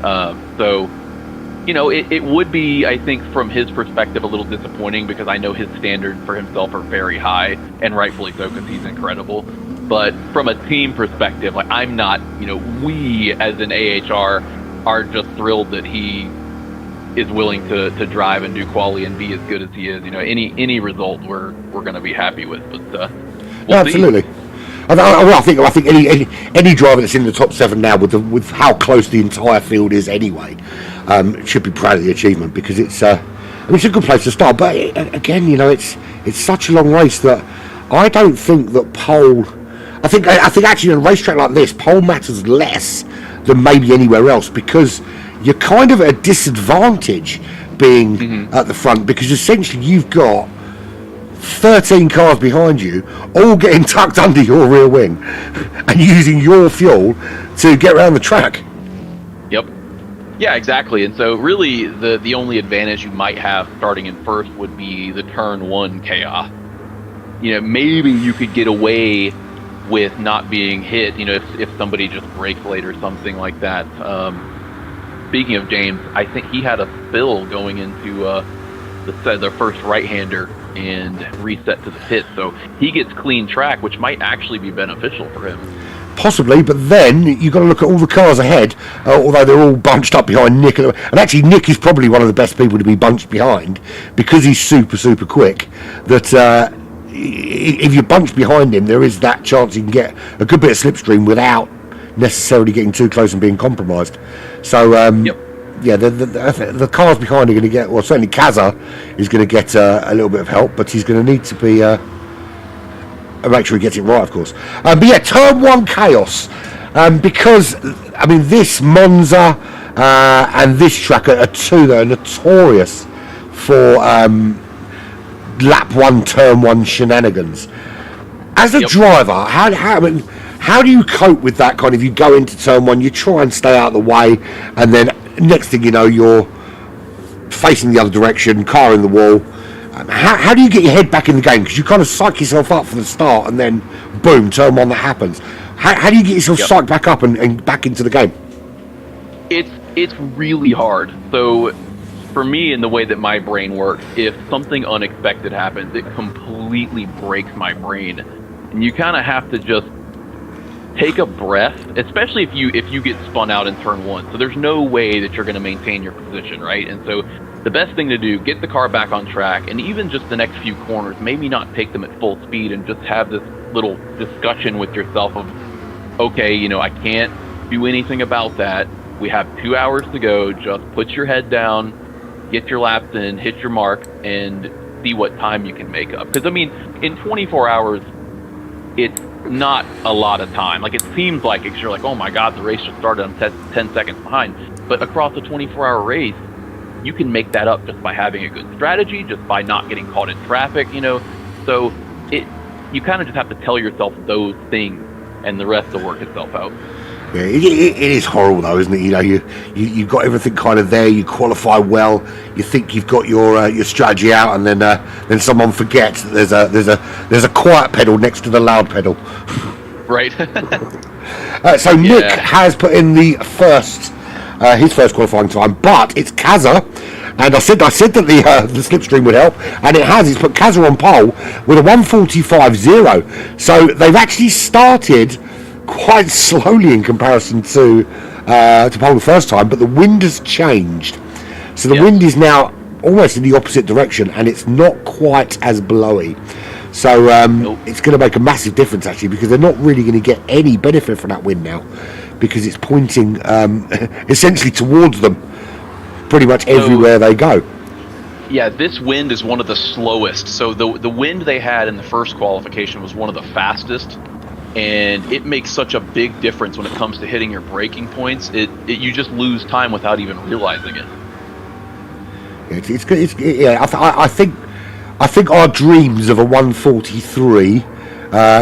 So, it would be, I think, from his perspective, a little disappointing because I know his standards for himself are very high, and rightfully so because he's incredible. But from a team perspective, like, I'm not, we as an AHR are just thrilled that he is willing to drive and do quali and be as good as he is. Any result we're going to be happy with. But we'll absolutely. See. I think any driver that's in the top 7 now, with how close the entire field is anyway, should be proud of the achievement because it's a good place to start. But again, it's such a long race that I don't think that pole. I think actually in a racetrack like this, pole matters less than maybe anywhere else because you're kind of at a disadvantage being at the front because essentially you've got 13 cars behind you, all getting tucked under your rear wing and using your fuel to get around the track. Yep. Yeah, exactly. And so really the only advantage you might have starting in first would be the turn 1 chaos. Maybe you could get away with not being hit, if somebody just brakes late or something like that. Speaking of James, I think he had a spill going into the first right-hander and reset to the pit, so he gets clean track, which might actually be beneficial for him. Possibly, but then you've got to look at all the cars ahead, although they're all bunched up behind Nick. And actually, Nick is probably one of the best people to be bunched behind because he's super, super quick. That if you're bunched behind him, there is that chance you can get a good bit of slipstream without necessarily getting too close and being compromised. So, yeah, the cars behind are going to get, well, certainly Kaza is going to get a little bit of help, but he's going to need to be make sure he gets it right, of course. But yeah, turn 1 chaos, because this Monza and this track are 2 that are notorious for lap 1, turn 1 shenanigans. As a driver, how do you cope with that kind of, you go into turn 1, you try and stay out of the way, and then next thing you know, you're facing the other direction, car in the wall. How do you get your head back in the game? Because you kind of psych yourself up for the start, and then boom, turn 1 that happens. How do you get yourself psyched back up and back into the game? It's really hard. So for me, in the way that my brain works, if something unexpected happens, it completely breaks my brain, and you kind of have to just take a breath, especially if you get spun out in turn 1. So there's no way that you're going to maintain your position, right? And so the best thing to do, get the car back on track, and even just the next few corners, maybe not take them at full speed, and just have this little discussion with yourself of, okay, I can't do anything about that. We have 2 hours to go. Just put your head down, get your laps in, hit your mark, and see what time you can make up. Because, in 24 hours, it's not a lot of time. Like, it seems like you're like, oh my god, the race just started, I'm 10 seconds behind. But across a 24-hour race, you can make that up just by having a good strategy, just by not getting caught in traffic, So you kind of just have to tell yourself those things, and the rest will work itself out. Yeah, it is horrible though, isn't it? You've got everything kind of there. You qualify well. You think you've got your strategy out, and then someone forgets that there's a quiet pedal next to the loud pedal. Right. So Nick has put in his first qualifying time, but it's Kaza And I said that the slipstream would help, and it has. It's put Kazza on pole with a 1:45.0. So they've actually started quite slowly in comparison to pole the first time, but the wind has changed. So the wind is now almost in the opposite direction, and it's not quite as blowy. So it's going to make a massive difference, actually, because they're not really going to get any benefit from that wind now, because it's pointing essentially towards them pretty much everywhere they go. Yeah, this wind is one of the slowest. So the wind they had in the first qualification was one of the fastest, and it makes such a big difference when it comes to hitting your braking points. You just lose time without even realizing it. I think our dreams of a 1:43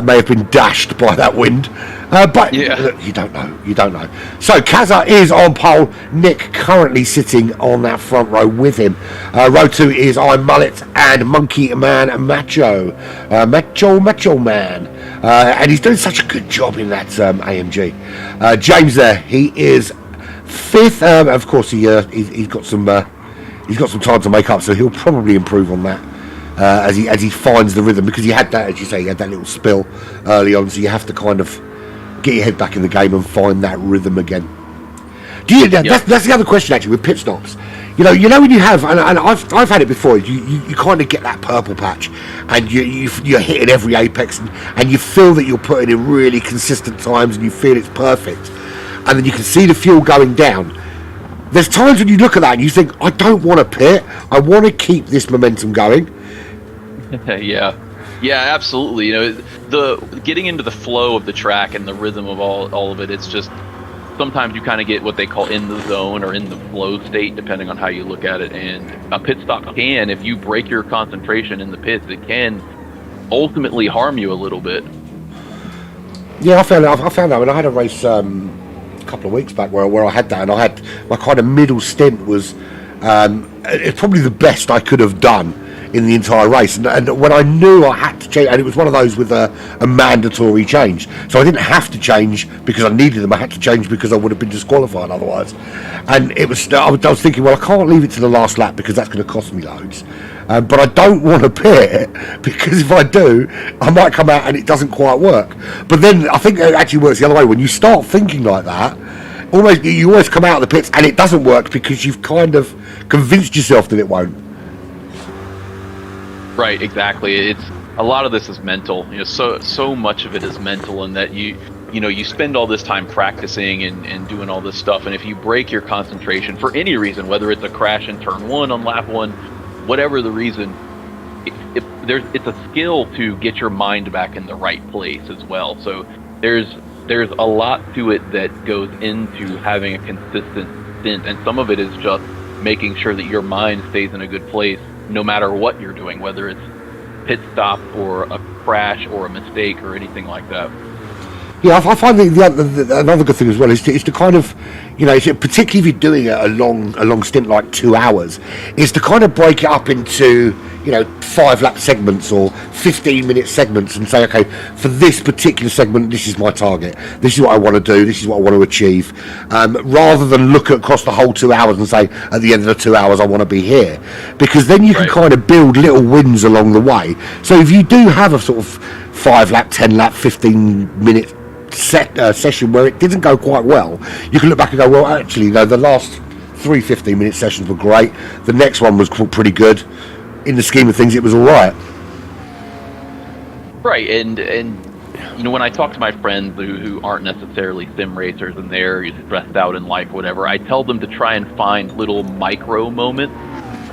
may have been dashed by that wind, but you don't know. So Kazza is on pole. Nick currently sitting on that front row with him. Row 2 is I'm Mullet and Monkey Man Macho Man, and he's doing such a good job in that AMG. James there, he is 5th. Of course, he's got some time to make up, so he'll probably improve on that. As he finds the rhythm, because he had that, as you say, he had that little spill early on, so you have to kind of get your head back in the game and find that rhythm again. That's the other question, actually, with pit stops. You know when you have, and I've had it before, you kind of get that purple patch, and you're hitting every apex, and you feel that you're putting in really consistent times, and you feel it's perfect, and then you can see the fuel going down. There's times when you look at that and you think, I don't want to pit, I want to keep this momentum going. Yeah, absolutely. The getting into the flow of the track and the rhythm of all of it. It's just sometimes you kind of get what they call in the zone or in the flow state, depending on how you look at it. And a pit stop can, if you break your concentration in the pits, it can ultimately harm you a little bit. Yeah, I found out when I had a race a couple of weeks back where I had that, and I had my kind of middle stint was it's probably the best I could have done in the entire race, and when I knew I had to change, and it was one of those with a mandatory change, so I didn't have to change because I needed them, I had to change because I would have been disqualified otherwise. And it was I was thinking, well, I can't leave it to the last lap because that's going to cost me loads, but I don't want to pit because if I do, I might come out and it doesn't quite work. But then I think it actually works the other way. When you start thinking like that, you always come out of the pits and it doesn't work because you've kind of convinced yourself that it won't. Right, exactly. It's a lot of this is mental. So much of it is mental, and that you spend all this time practicing and doing all this stuff, and if you break your concentration for any reason, whether it's a crash in turn 1 on lap 1, whatever the reason, it's a skill to get your mind back in the right place as well. So there's a lot to it that goes into having a consistent stint, and some of it is just making sure that your mind stays in a good place no matter what you're doing, whether it's pit stop or a crash or a mistake or anything like that. Yeah, I find another good thing as well is to kind of, particularly if you're doing a long stint like 2 hours, is to kind of break it up into 5-lap segments or 15-minute segments and say, okay, for this particular segment, this is my target. This is what I want to do. This is what I want to achieve. Rather than look across the whole 2 hours and say, at the end of the 2 hours, I want to be here. Because then you can kind of build little wins along the way. So if you do have a sort of 5-lap, 10-lap, 15-minute session where it didn't go quite well, you can look back and go, well, actually, the last 3 15-minute sessions were great. The next one was pretty good. In the scheme of things, it was all right. Right, and when I talk to my friends who aren't necessarily sim racers and they're stressed out in life, whatever, I tell them to try and find little micro moments.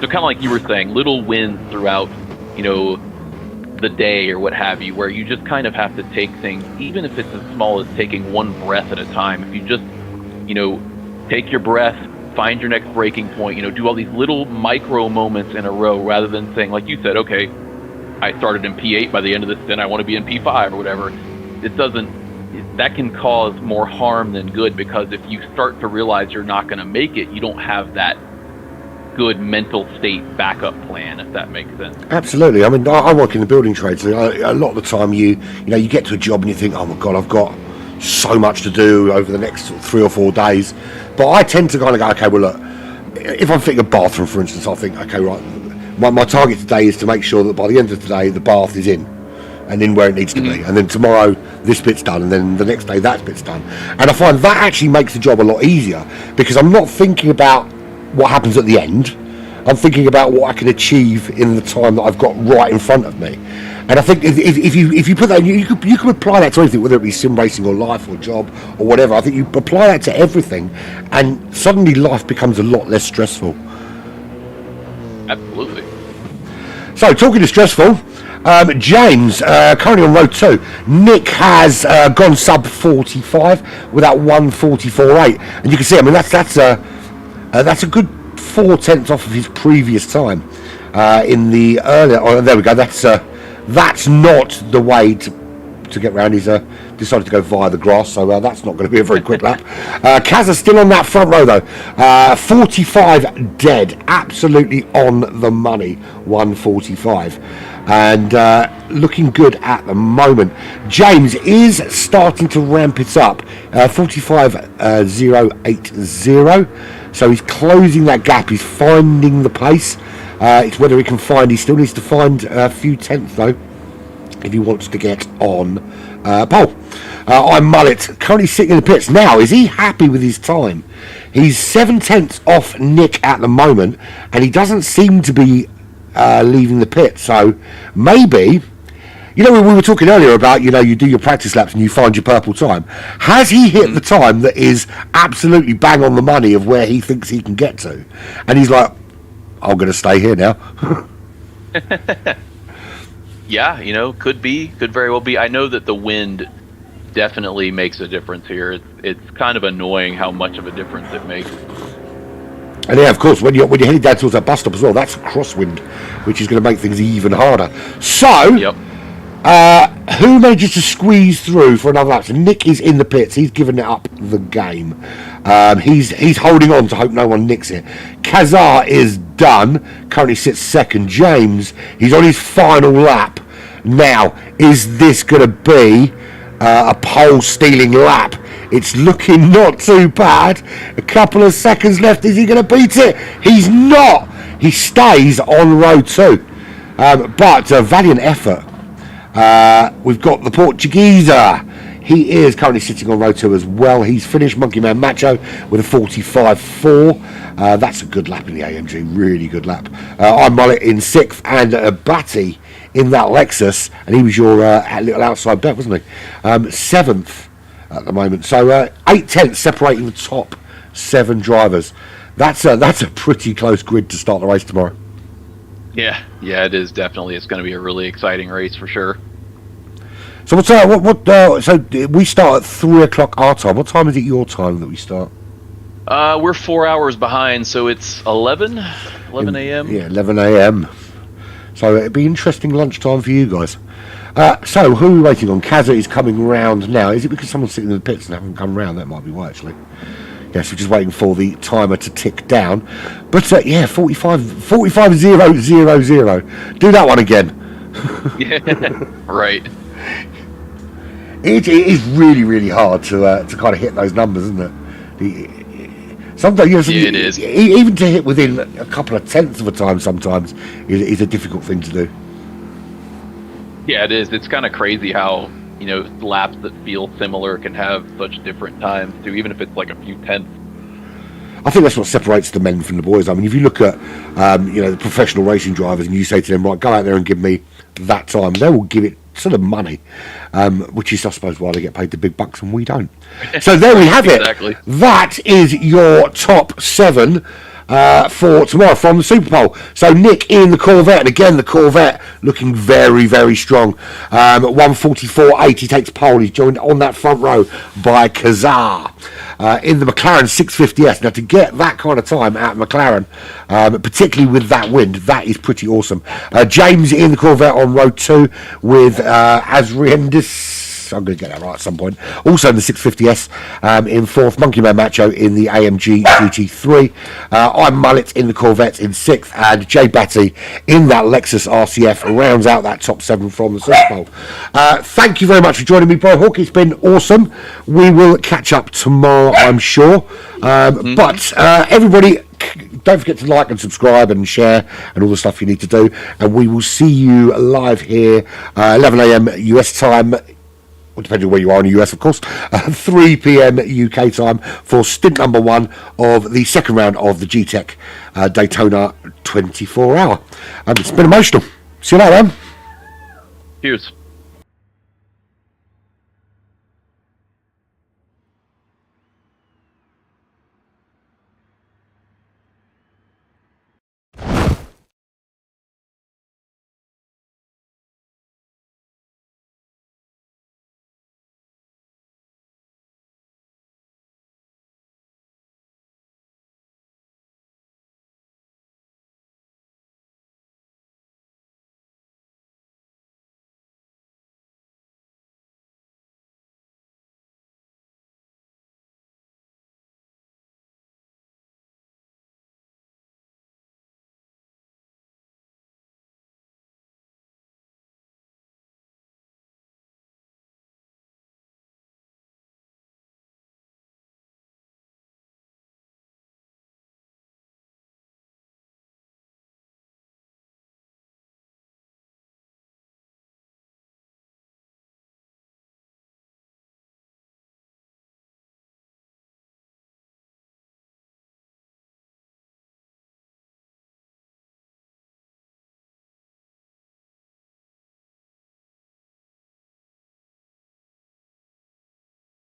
So kind of like you were saying, little wins throughout, the day or what have you, where you just kind of have to take things, even if it's as small as taking one breath at a time. If you just, take your breath, find your next breaking point, do all these little micro moments in a row, rather than saying, like you said, okay, I started in P8, by the end of this stint I want to be in P5 or whatever. That can cause more harm than good, because if you start to realize you're not going to make it, you don't have that good mental state backup plan, if that makes sense. Absolutely. I mean, I work in the building trades, so a lot of the time you get to a job and you think, oh my god, I've got so much to do over the next 3 or 4 days. But I tend to kind of go, okay, well look, if I'm fitting a bathroom, for instance, I think, okay, right, my target today is to make sure that by the end of today the bath is in and in where it needs to be, and then tomorrow this bit's done, and then the next day that bit's done. And I find that actually makes the job a lot easier, because I'm not thinking about what happens at the end. I'm thinking about what I can achieve in the time that I've got right in front of me. And I think if you put that, you can apply that to anything, whether it be sim racing or life or job or whatever. I think you apply that to everything, and suddenly life becomes a lot less stressful. Absolutely. So, talking of stressful, James, currently on road 2. Nick has gone sub 45 with that 1:44.8, and you can see, I mean, that's a good 4/10 off of his previous time in the earlier. Oh, there we go. That's not the way to get round. He's decided to go via the grass, so that's not going to be a very quick lap. Kazza still on that front row though. 45 dead, absolutely on the money. 1:45, and looking good at the moment. James is starting to ramp it up. 45.080. So he's closing that gap. He's finding the pace. It's whether he can find. He still needs to find a few tenths though, if he wants to get on pole. I'm Mullet, currently sitting in the pits. Now, is he happy with his time? He's 7/10 off Nick at the moment, and he doesn't seem to be leaving the pit. So maybe, you know, we were talking earlier about, you know, you do your practice laps and you find your purple time. Has he hit the time that is absolutely bang on the money of where he thinks he can get to? And he's like, I'm going to stay here now. Yeah, you know, could very well be. I know that the wind definitely makes a difference here. It's kind of annoying how much of a difference it makes. And yeah, of course, when you're heading down towards that bus stop as well, that's a crosswind, which is going to make things even harder. So, yep. Who manages to squeeze through for another lap? So Nick is in the pits. He's given it up the game. He's holding on to hope no one nicks it. Kazar is done. Currently sits second. James, he's on his final lap. Now, is this going to be a pole stealing lap? It's looking not too bad. A couple of seconds left. Is he going to beat it? He's not. He stays on row 2. But a valiant effort. We've got the Portugueser. He is currently sitting on row 2 as well. He's finished Monkey Man Macho with a 45.4. That's a good lap in the AMG. Really good lap. I'm Mullet in 6th, and Batty in that Lexus, and he was your little outside bet, wasn't he? 7th at the moment. So 8/10 separating the top 7 drivers. That's a pretty close grid to start the race tomorrow. Yeah, it is definitely. It's going to be a really exciting race for sure. So so we start at 3 o'clock our time. What time is it your time that we start? We're 4 hours behind, so it's 11 a.m. Yeah, 11 a.m. So it'd be interesting lunchtime for you guys. So who are we waiting on? Kazza is coming round now. Is it because someone's sitting in the pits and haven't come round? That might be why, actually. Yes, we're just waiting for the timer to tick down. But yeah, 45.000. Do that one again. Yeah, right. It is really, really hard to kind of hit those numbers, isn't it? Sometimes, it is. Even to hit within a couple of tenths of a time sometimes is a difficult thing to do. Yeah, it is. It's kind of crazy how, you know, laps that feel similar can have such different times too, even if it's like a few tenths. I think that's what separates the men from the boys. I mean, if you look at the professional racing drivers and you say to them, right, go out there and give me that time, they will give it sort of money, which is, I suppose, why they get paid the big bucks and we don't. So there we have it. Exactly. That is your top 7 for tomorrow from the Super Bowl. So Nick in the Corvette, and again the Corvette looking very, very strong. 1:44.8, he takes pole. He's joined on that front row by Kazar. In the McLaren 650S. Now, to get that kind of time out of McLaren, particularly with that wind, that is pretty awesome. James in the Corvette on row 2 with Azriendis. I'm going to get that right at some point. Also in the 650S in 4th. Monkey Man Macho in the AMG GT3. I'm Mullet in the Corvette in 6th. And Jay Batty in that Lexus RCF rounds out that top 7 from the Super Bowl. Thank you very much for joining me, Bro Hawk. It's been awesome. We will catch up tomorrow, I'm sure. But everybody, don't forget to like and subscribe and share and all the stuff you need to do. And we will see you live here, 11 a.m. US time, well, depending on where you are in the US, of course, 3 p.m. UK time for stint number 1 of the second round of the G-Tech Daytona 24 hour. It's been emotional. See you later, man. Cheers.